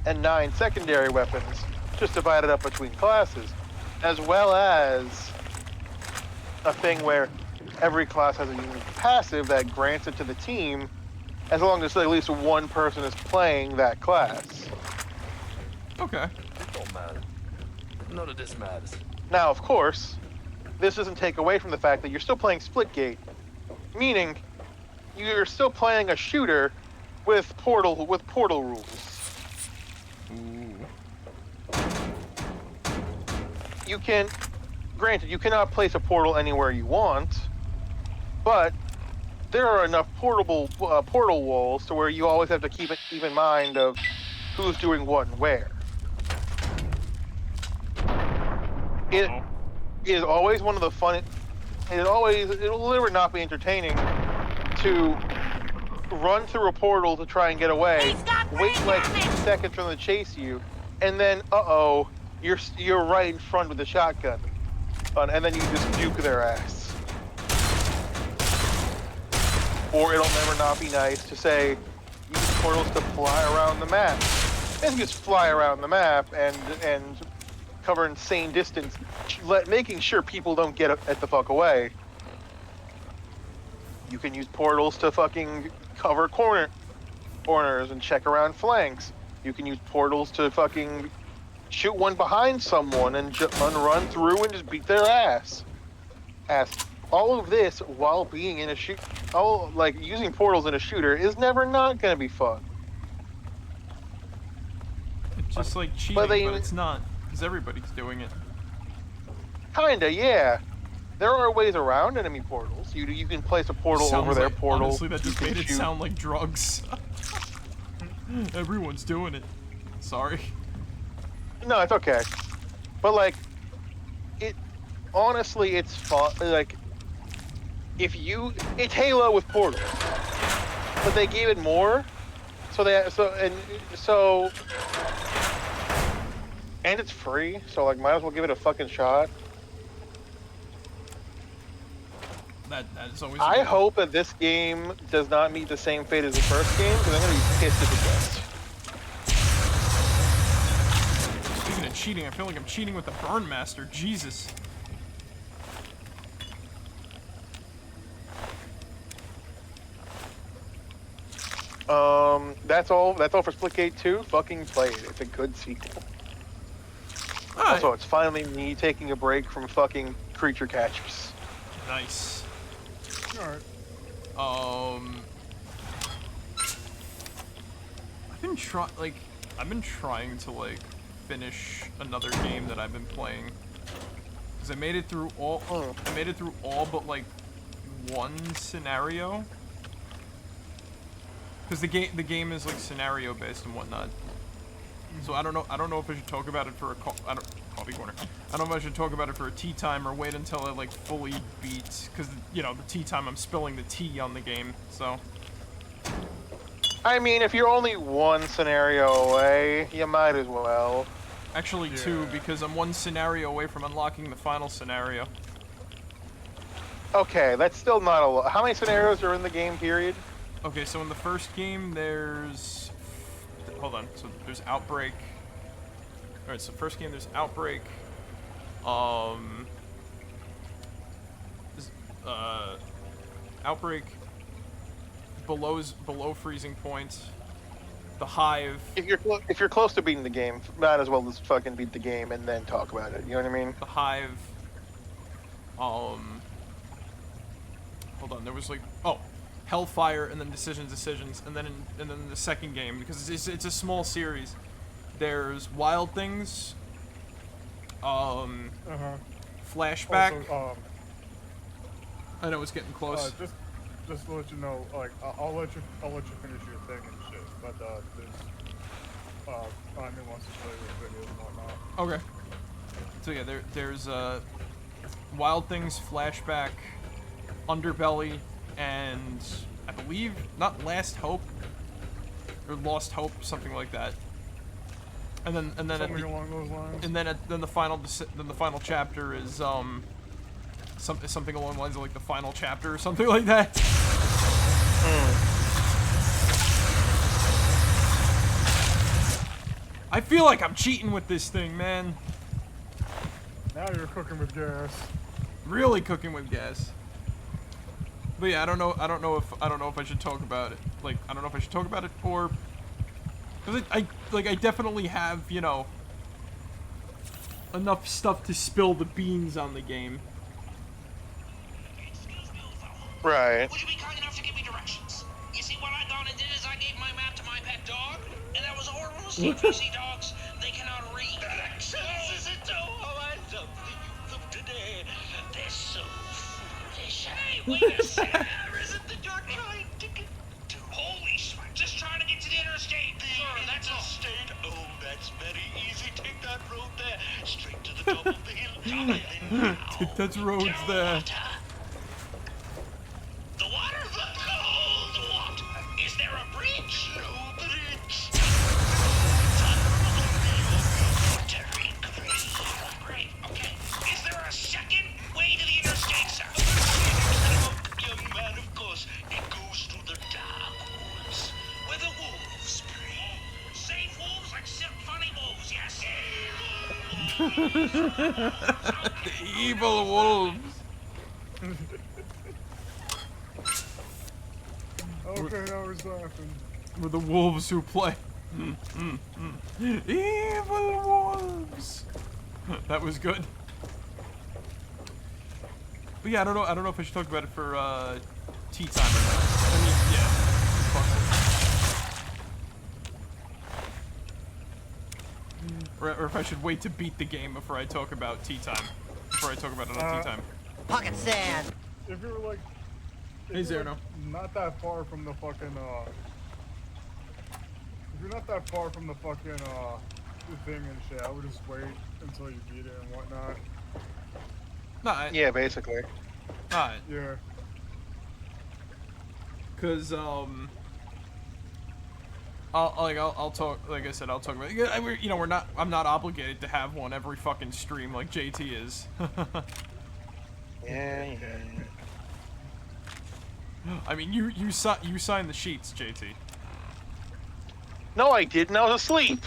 and 9 secondary weapons, just divided up between classes, as well as a thing where every class has a unique passive that grants it to the team, as long as at least one person is playing that class. Okay. It don't matter. None of this matters. Now, of course, this doesn't take away from the fact that you're still playing Splitgate, meaning you're still playing a shooter with portal rules. Ooh. Granted, you cannot place a portal anywhere you want, but there are enough portal walls to where you always have to keep in mind of who's doing what and where. It is always one of the fun. It'll never not be entertaining to run through a portal to try and get away, wait like 2 seconds for them to chase you, and then you're right in front with the shotgun, and then you just juke their ass. Or it'll never not be nice to say use portals to fly around the map, and just fly around the map and cover insane distance, making sure people don't get the fuck away. You can use portals to fucking cover corners and check around flanks. You can use portals to fucking shoot one behind someone and run through and just beat their ass. All of this while being in a using portals in a shooter is never not gonna be fun. just like cheating, but it's not, because everybody's doing it. Kinda, yeah. There are ways around enemy portals. You can place a portal over their portal. Honestly, that just made it sound like drugs. Everyone's doing it. Sorry. No, it's okay. But like, honestly, it's fun. Like, it's Halo with portals, but they gave it more. And it's free, so like, might as well give it a fucking shot. That is always. I hope that this game does not meet the same fate as the first game, because I'm gonna be pissed if it does. Speaking of cheating, I feel like I'm cheating with the BURNMASTER. Jesus. That's all for Splitgate 2. Fucking play it. It's a good sequel. Also, it's finally me taking a break from fucking creature catchers. Nice. Alright. I've been trying to like finish another game that I've been playing. Cause I made it through all but like one scenario. Cause the game is like scenario based and whatnot. So I don't know if I should talk about it for a coffee corner. I don't know if I should talk about it for a tea time or wait until I like fully beat, cause you know, the tea time I'm spilling the tea on the game, so. I mean, if you're only one scenario away, you might as well. Actually, two, because I'm one scenario away from unlocking the final scenario. Okay, that's still not a lot. How many scenarios are in the game, period? Okay, so in the first game, there's... Hold on. So there's Outbreak. Alright, so first game, there's Outbreak. Outbreak. Below freezing point. The Hive. If you're close to beating the game, might as well just fucking beat the game and then talk about it. You know what I mean? The Hive. Hold on. There was like... Oh. Hellfire, and then decisions, and then the second game, because it's a small series. There's Wild Things, Flashback. Also, I know it's getting close. Just to let you know, like I'll let you finish your thing and shit. But there's Simon wants to play with videos and whatnot. Okay. So yeah, there's Wild Things, Flashback, Underbelly. And I believe not Last Hope or Lost Hope, something like that. And then something along those lines. And then the final chapter is something along the lines of like the final chapter or something like that. I feel like I'm cheating with this thing, man. Now you're cooking with gas. Really cooking with gas. But yeah, I don't know if I should talk about it. Like, I don't know if I should talk about it or, cause I definitely have, you know, enough stuff to spill the beans on the game. Right. Would you be kind enough to give me directions? You see, what I thought I did is I gave my map to my pet dog, and that was a horrible mistake for sea dogs. They cannot read directions. Is it so? Oh, I love the youth of today. They're so foolish. Hey, wait a second. Isn't the dog trying to get to? Holy smart. Just trying to get to the interstate. Sir, that's a state. Oh, that's very easy. Take that road there. Straight to the top of the hill. Take that road there. The water? The cold water. Is there a bridge? No bridge. Great. Okay. Is there a second way to the interstate, sir? Young man, of course. It goes through the dark woods where the wolves prey. Safe wolves like funny wolves, yes? The evil wolves. Okay, now we're laughing. With the wolves who play. Evil wolves. That was good. But yeah, I don't know if I should talk about it for tea time or not. I mean, yeah. Fuck or if I should wait to beat the game before I talk about tea time. Before I talk about it on tea time. Pocket sand. If you're like, Hey, Zerno. Not that far from the fucking if you're not that far from the fucking the thing and shit, I would just wait until you beat it and whatnot. Nah. Yeah, basically. Alright. Yeah. Cause I'll talk. Like I said, I'll talk about. You know, I'm not obligated to have one every fucking stream like JT is. Yeah. I mean, you signed the sheets, JT. No, I didn't. I was asleep.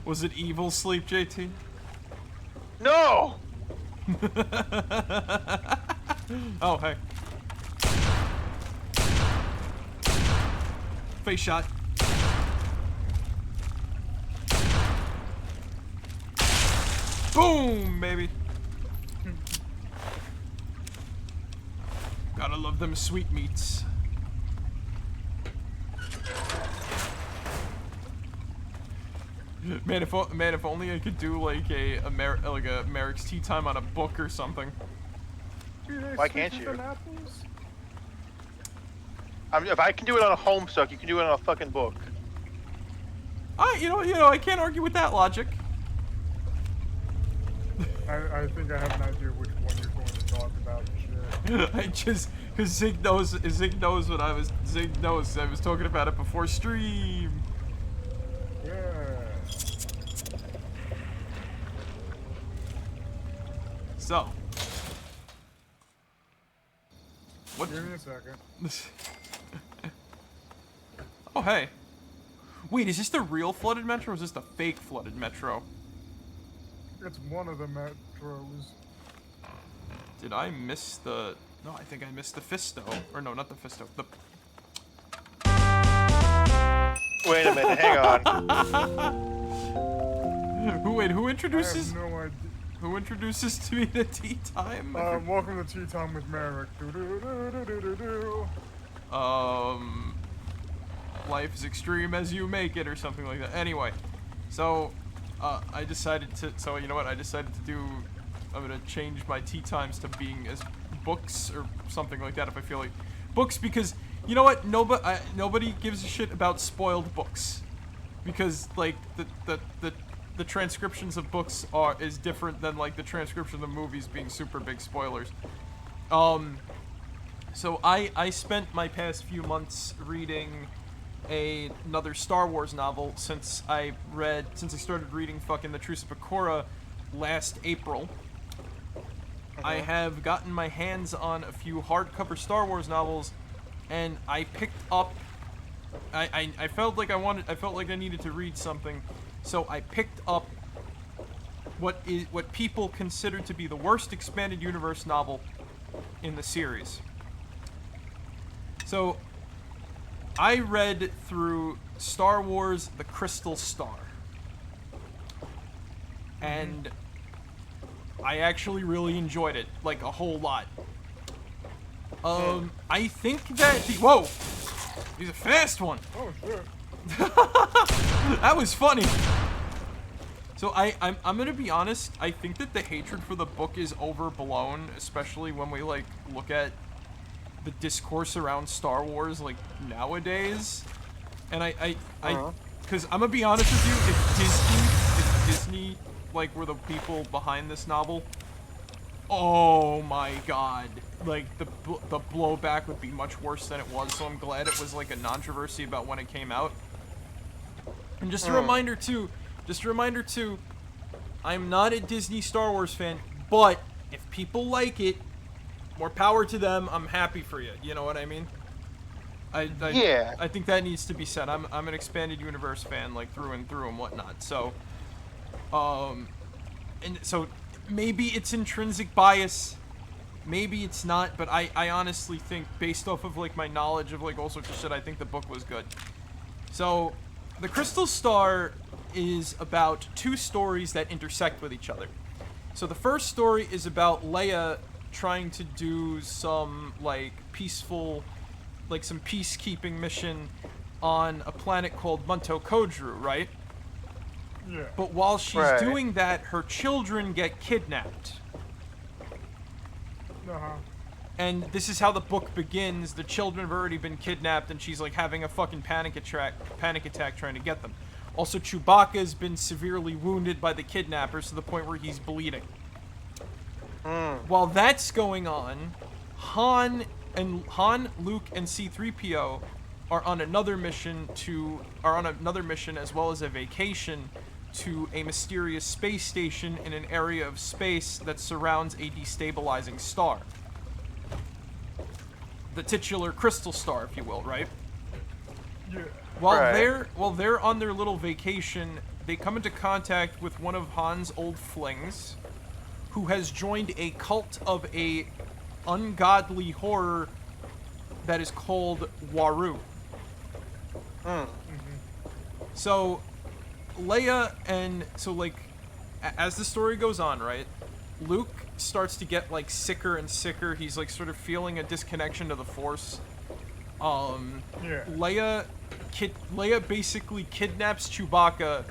Was it evil sleep, JT? No. Oh, hey. Face shot. Boom, baby. Gotta love them sweetmeats. Man, if only I could do like a Marek's tea time on a book or something. Why can't you? I mean, if I can do it on a Homestuck, you can do it on a fucking book. You know, I can't argue with that logic. I think I have an idea which one you're going to talk about and shit. Cause Zig knows what Zig knows I was talking about it before stream. Yeah. So. What? Give me a second. Oh, hey. Wait, is this the real flooded metro or is this the fake flooded metro? It's one of the metros. Did I miss the... No, I think I missed the Fisto. Or no, not the Fisto. The... Wait a minute, hang on. Who introduces... I have no idea. Who introduces to me the tea time? Welcome to Tea Time with Marek. Life is extreme as you make it, or something like that. Anyway, so I decided to. So you know what? I decided to do. I'm gonna change my tea times to being as books or something like that. If I feel like books, because you know what? Nobody gives a shit about spoiled books, because like the transcriptions of books is different than like the transcription of movies being super big spoilers. So I spent my past few months reading another Star Wars novel since I started reading fucking The Truce of Bakura last April. I have gotten my hands on a few hardcover Star Wars novels, and I picked up. I felt like I needed to read something, so I picked up what people consider to be the worst expanded universe novel in the series. So I read through Star Wars: The Crystal Star, and I actually really enjoyed it, like a whole lot. I think that whoa, he's a fast one. Oh shit. That was funny. So I'm gonna be honest. I think that the hatred for the book is overblown, especially when we like look at the discourse around Star Wars like nowadays. And because I'm gonna be honest with you, if Disney like were the people behind this novel, oh my god, like the blowback would be much worse than it was. So I'm glad it was like a controversy about when it came out. And just a reminder too, I'm not a Disney Star Wars fan, but if people like it, more power to them. I'm happy for you. You know what I mean? Yeah. I think that needs to be said. I'm an expanded universe fan, like through and through and whatnot. So, and so maybe it's intrinsic bias, maybe it's not. But I honestly think, based off of like my knowledge of like all sorts of shit, I think the book was good. So, The Crystal Star is about two stories that intersect with each other. So the first story is about Leia trying to do some like peaceful, like some peacekeeping mission on a planet called Munto Kodru, right? Yeah. But while she's Right. doing that, her children get kidnapped. Uh-huh. And this is how the book begins. The children have already been kidnapped, and she's like having a fucking panic attack trying to get them. Also, Chewbacca's been severely wounded by the kidnappers to the point where he's bleeding. While that's going on, Han, Luke, and C-3PO are on another mission as well as a vacation to a mysterious space station in an area of space that surrounds a destabilizing star. The titular crystal star, if you will, right? Yeah. While they're on their little vacation, they come into contact with one of Han's old flings, who has joined a cult of a ungodly horror that is called Waru. So Leia as the story goes on, right, Luke starts to get like sicker and sicker. He's like sort of feeling a disconnection to the Force. Yeah. Leia basically kidnaps Chewbacca,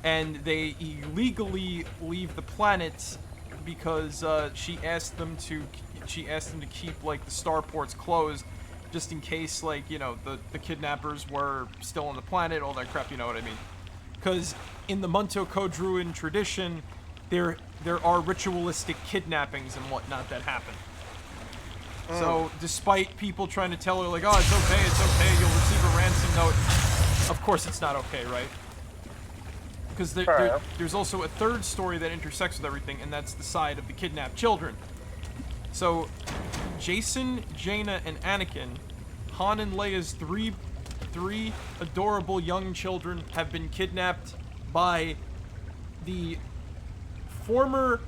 and they illegally leave the planet because she asked them to keep like the starports closed, just in case, like, you know, the kidnappers were still on the planet, all that crap, you know what I mean? Because in the Munto Kodruan tradition, there are ritualistic kidnappings and whatnot that happen. So, despite people trying to tell her, like, oh, it's okay, you'll receive a ransom note, of course it's not okay, right? Because there's also a third story that intersects with everything, and that's the side of the kidnapped children. So, Jason, Jaina, and Anakin, Han and Leia's three adorable young children, have been kidnapped by the former,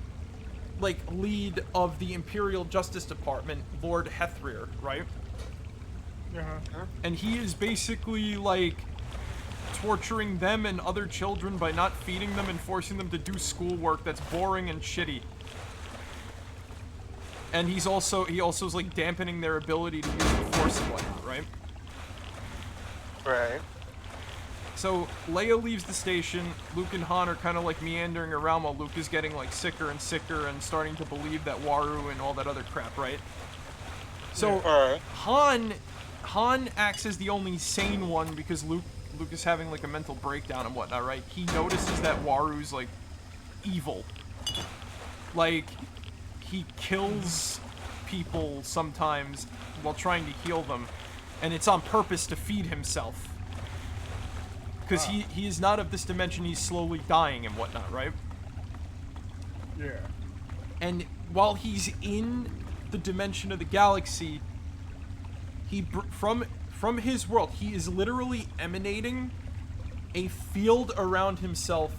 like, lead of the Imperial Justice Department, Lord Hethrear, right? Uh-huh. And he is basically, like, torturing them and other children by not feeding them and forcing them to do schoolwork that's boring and shitty. And he also is, like, dampening their ability to use the Force and whatnot, right? Right. So, Leia leaves the station. Luke and Han are kind of, like, meandering around while Luke is getting, like, sicker and sicker and starting to believe that Waru and all that other crap, right? So, Han acts as the only sane one because Luke is having, like, a mental breakdown and whatnot, right? He notices that Waru's, like, evil. Like, he kills people sometimes while trying to heal them, and it's on purpose to feed himself. Because he is not of this dimension, he's slowly dying and whatnot, right? Yeah. And while he's in the dimension of the galaxy, from his world, he is literally emanating a field around himself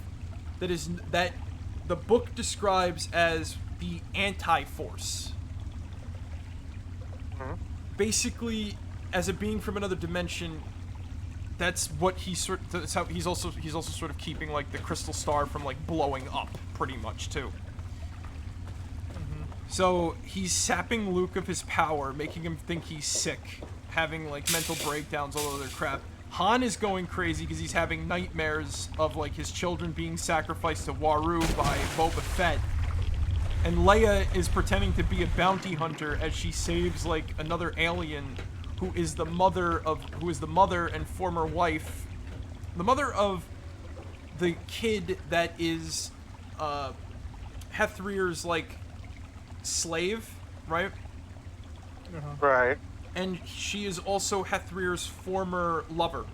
that the book describes as the anti-force. Basically, as a being from another dimension, that's what that's how he's also sort of keeping, like, the crystal star from, like, blowing up, pretty much, too. So he's sapping Luke of his power, making him think he's sick, having, like, mental breakdowns, all other crap. Han is going crazy because he's having nightmares of, like, his children being sacrificed to Waru by Boba Fett. And Leia is pretending to be a bounty hunter as she saves, like, another alien who is the mother and former wife, the mother of the kid that is Hethrear's, like, slave, right? Right. And she is also Hethrear's former lover.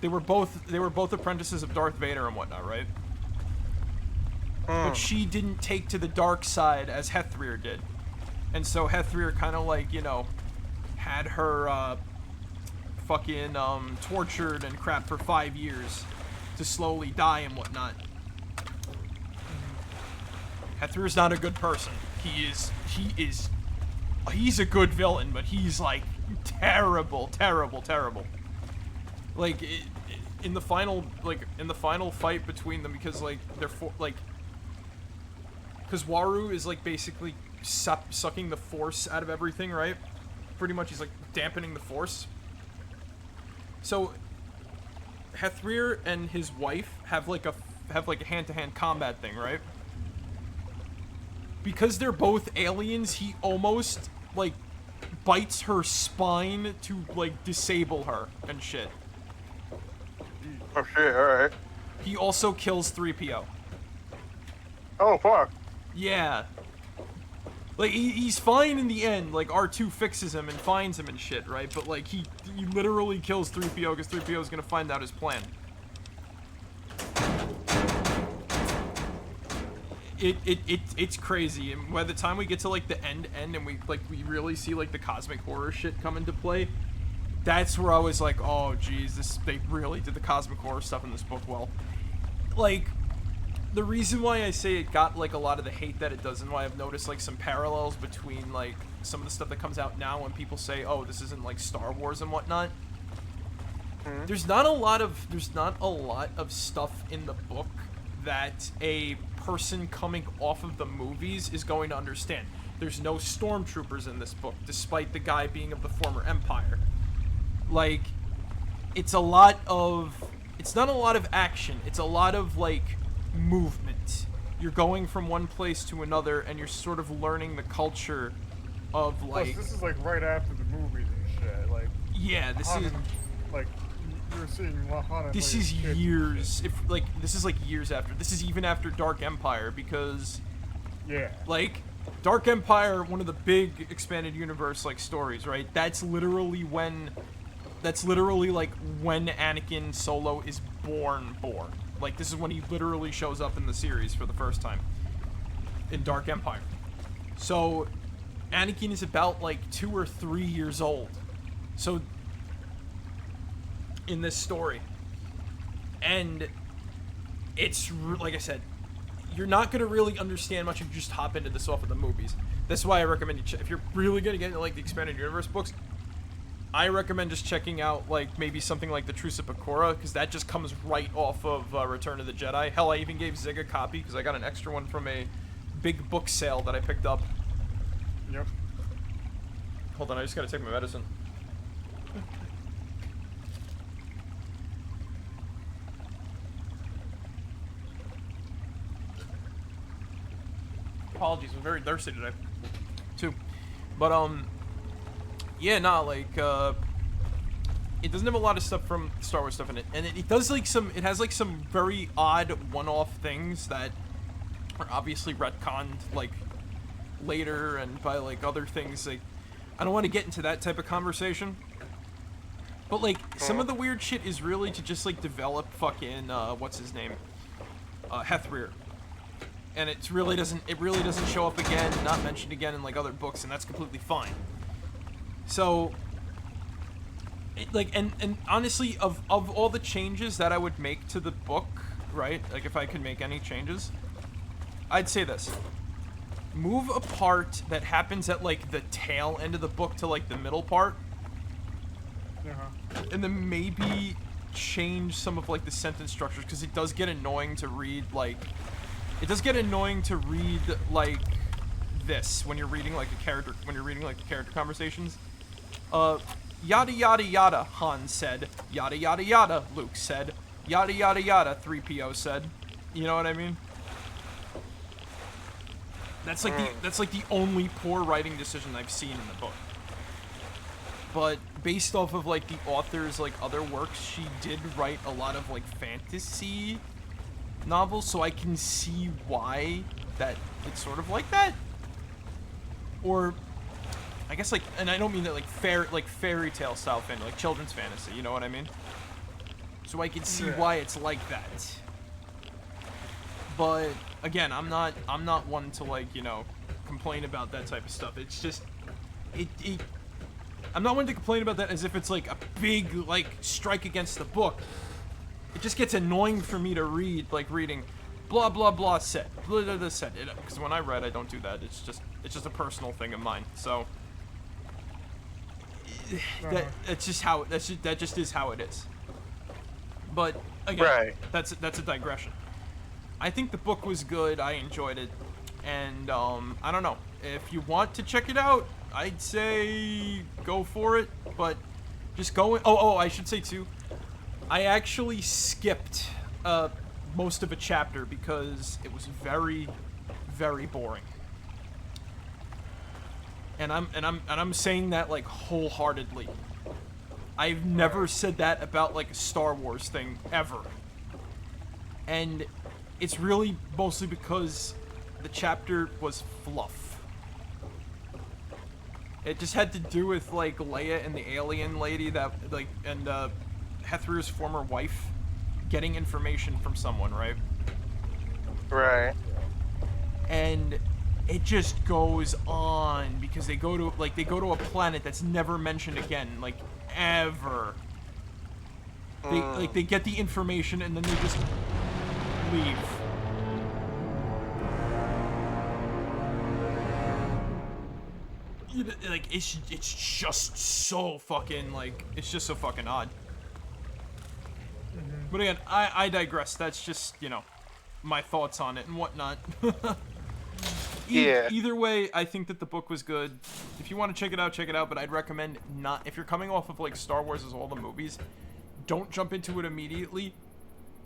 They were both apprentices of Darth Vader and whatnot, right? But she didn't take to the dark side as Hethrear did. And so Hethrear kind of, like, you know, had her fucking tortured and crap for 5 years to slowly die and whatnot. Hethrear's not a good person. He's a good villain, but he's, like, terrible. Like, in the final fight between them, because, like, because Waru is, like, basically sucking the Force out of everything, right? Pretty much he's, like, dampening the Force. So Hethrir and his wife have like a hand-to-hand combat thing, right? Because they're both aliens, he almost like bites her spine to like disable her and shit. Oh shit! All right. He also kills 3PO. Oh fuck. Yeah. Like, he's fine in the end. Like, R2 fixes him and finds him and shit, right? But, like, he literally kills 3PO because 3PO is going to find out his plan. It's crazy. And by the time we get to, like, the end and we really see, like, the cosmic horror shit come into play, that's where I was like, oh, geez, they really did the cosmic horror stuff in this book well. Like, the reason why I say it got, like, a lot of the hate that it does, and why I've noticed, like, some parallels between, like, some of the stuff that comes out now when people say, oh, this isn't, like, Star Wars and whatnot. Mm-hmm. There's not a lot of stuff in the book that a person coming off of the movies is going to understand. There's no stormtroopers in this book, despite the guy being of the former Empire. Like, it's not a lot of action. It's a lot of, like, movement. You're going from one place to another, and you're sort of learning the culture of, like... Plus, this is, like, right after the movies and shit, like... Yeah, this is... Like, you're seeing Han. This is years... This is, like, years after. This is even after Dark Empire, because... Yeah. Like, Dark Empire, one of the big expanded universe, like, stories, right? That's literally, like, when Anakin Solo is born. Like, this is when he literally shows up in the series for the first time in Dark Empire. So, Anakin is about, like, 2 or 3 years old. So, in this story. And it's, like I said, you're not going to really understand much if you just hop into this off of the movies. That's why I recommend you, if you're really going to get into, like, the expanded universe books, I recommend just checking out, like, maybe something like the Truce of Bakura, because that just comes right off of Return of the Jedi. Hell, I even gave Zig a copy, because I got an extra one from a big book sale that I picked up. Yep. Hold on, I just gotta take my medicine. Apologies, I'm very thirsty today, too. But, yeah, nah, like, it doesn't have a lot of stuff from Star Wars stuff in it, and it does, like, it has, like, some very odd one-off things that are obviously retconned, like, later and by, like, other things, like, I don't want to get into that type of conversation, but, like, some of the weird shit is really to just, like, develop fucking, what's his name, Hethrir, and it really doesn't show up again, not mentioned again in, like, other books, and that's completely fine. So, like, and honestly, of all the changes that I would make to the book, right, like, if I could make any changes, I'd say this. Move a part that happens at, like, the tail end of the book to, like, the middle part. And then maybe change some of, like, the sentence structures, because it does get annoying to read, like, this when you're reading, like, the character conversations. Yada yada yada, Han said. Yada yada yada, Luke said. Yada yada yada, 3PO said. You know what I mean? That's like the only poor writing decision I've seen in the book. But based off of, like, the author's, like, other works, she did write a lot of, like, fantasy novels, so I can see why that it's sort of like that. Or I guess, like, and I don't mean that, like, fairy tale style fantasy, like children's fantasy, you know what I mean? So I can see why it's like that. But again, I'm not one to, like, you know, complain about that type of stuff. It's just I'm not one to complain about that as if it's, like, a big, like, strike against the book. It just gets annoying for me to read, like, reading blah blah blah said, blah blah blah said, because when I read, I don't do that. It's just a personal thing of mine. So that just is how it is. But again, that's a digression. I think the book was good. I enjoyed it, and I don't know, if you want to check it out, I'd say go for it. But just go in. Oh, I should say too, I actually skipped most of a chapter because it was very, very boring. And I'm saying that like wholeheartedly. I've never said that about like a Star Wars thing ever. And it's really mostly because the chapter was fluff. It just had to do with like Leia and the alien lady that like and Hethrur's former wife getting information from someone, right? Right. And it just goes on because they go to a planet that's never mentioned again, like ever. They get the information and then they just leave. Like it's just so fucking like it's just so fucking odd. But again, I digress. That's just, you know, my thoughts on it and whatnot. Yeah. Either way, I think that the book was good. If you want to check it out, but I'd recommend not, if you're coming off of like Star Wars as all the movies, don't jump into it immediately.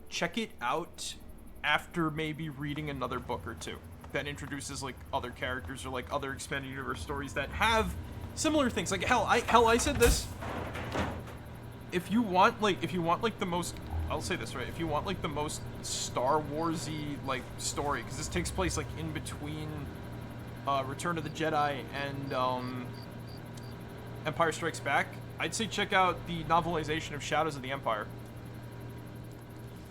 Check it out after maybe reading another book or two that introduces like other characters or like other expanded universe stories that have similar things. Like I said this. If you want the most, I'll say this, right? If you want like the most Star Wars-y like story, because this takes place like in between Return of the Jedi and Empire Strikes Back, I'd say check out the novelization of Shadows of the Empire.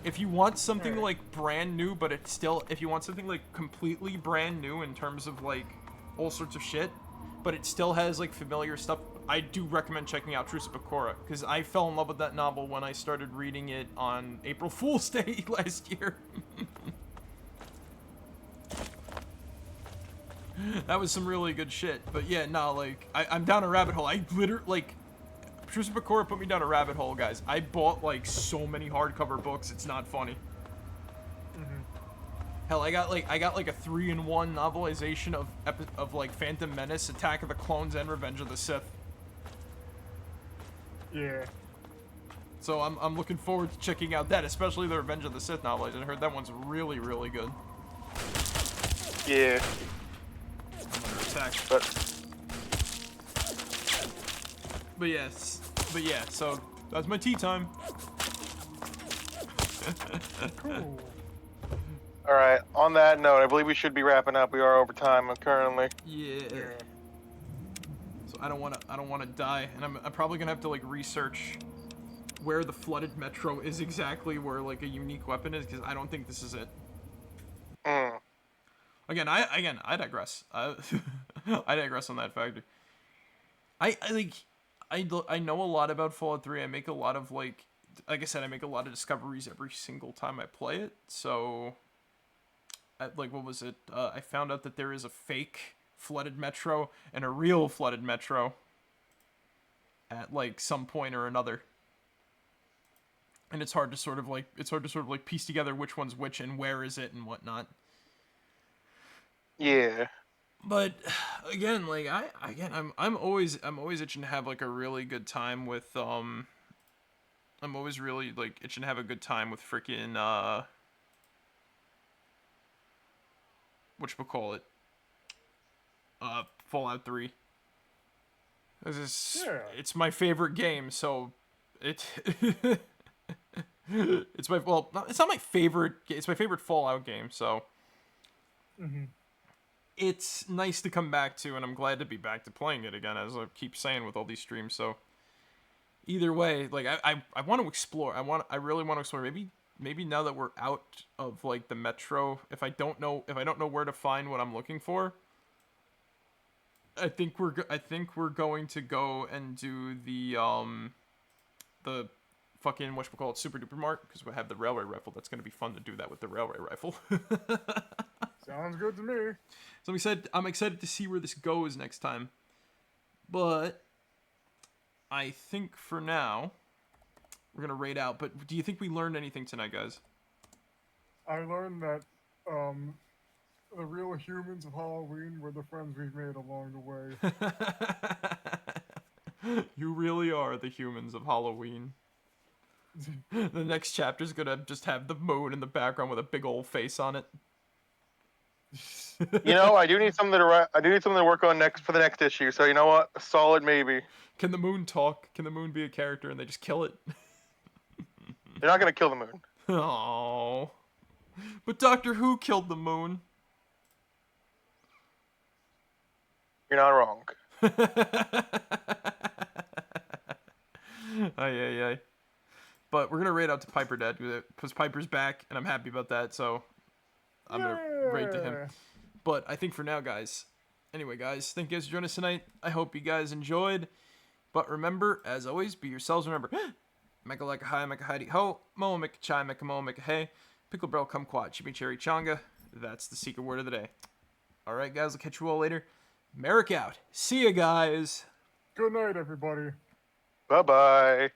If you want something like brand new, but it's still, if you want something like completely brand new in terms of like all sorts of shit, but it still has like familiar stuff, I do recommend checking out Truce of Bakura, because I fell in love with that novel when I started reading it on April Fool's Day last year. That was some really good shit. But yeah, no, like, I'm down a rabbit hole. I literally, like, Truce of Bakura put me down a rabbit hole, guys. I bought, like, so many hardcover books, it's not funny. Hell, I got like a 3-in-1 novelization of like Phantom Menace, Attack of the Clones, and Revenge of the Sith. Yeah. So I'm looking forward to checking out that, especially the Revenge of the Sith novelization. I heard that one's really, really good. Yeah. I'm under attack. But yeah, so that's my tea time. Cool. All right. On that note, I believe we should be wrapping up. We are over time currently. Yeah. So I don't wanna die, and I'm probably gonna have to like research where the flooded metro is exactly, where like a unique weapon is, because I don't think this is it. Again, I digress. I digress on that factor. I know a lot about Fallout 3. I make a lot of like I said, I make a lot of discoveries every single time I play it. So, like, what was it? I found out that there is a fake flooded metro and a real flooded metro at like some point or another. And it's hard to sort of like piece together which one's which and where is it and whatnot. Yeah. But again, like I'm always itching to have like a really good time with I'm always really like itching to have a good time with freaking whatchamacallit? Fallout 3. It's my favorite game, so it's it's not my favorite. It's my favorite Fallout game, so it's nice to come back to, and I'm glad to be back to playing it again, as I keep saying with all these streams. So either way, like I want to explore. I really want to explore. Maybe now that we're out of like the metro, if I don't know where to find what I'm looking for, I think we're going to go and do the fucking whatchamacallit Super Duper Mart, because we have the railway rifle. That's gonna be fun to do that with the railway rifle. Sounds good to me. So I'm excited to see where this goes next time. But I think for now we're gonna raid out. But do you think we learned anything tonight, guys? I learned that the real humans of Halloween were the friends we've made along the way. You really are the humans of Halloween. The next chapter's gonna just have the moon in the background with a big old face on it. You know, I do need something to work on next for the next issue. So you know what? A solid maybe. Can the moon talk? Can the moon be a character and they just kill it? They're not gonna kill the moon. Oh. But Doctor Who killed the moon. You're not wrong. Ay. But we're gonna raid out to Piper Dad because Piper's back and I'm happy about that. So I'm gonna raid to him. But I think for now, guys. Anyway, guys, thank you guys for joining us tonight. I hope you guys enjoyed. But remember, as always, be yourselves. Remember, make a like a hi, make a hidey ho, mo, make a chai, make a mo, make a hey, pickle barrel, kumquat, chimichurri chonga. That's the secret word of the day. All right, guys, I'll catch you all later. Marek out. See ya, guys. Good night, everybody. Bye-bye.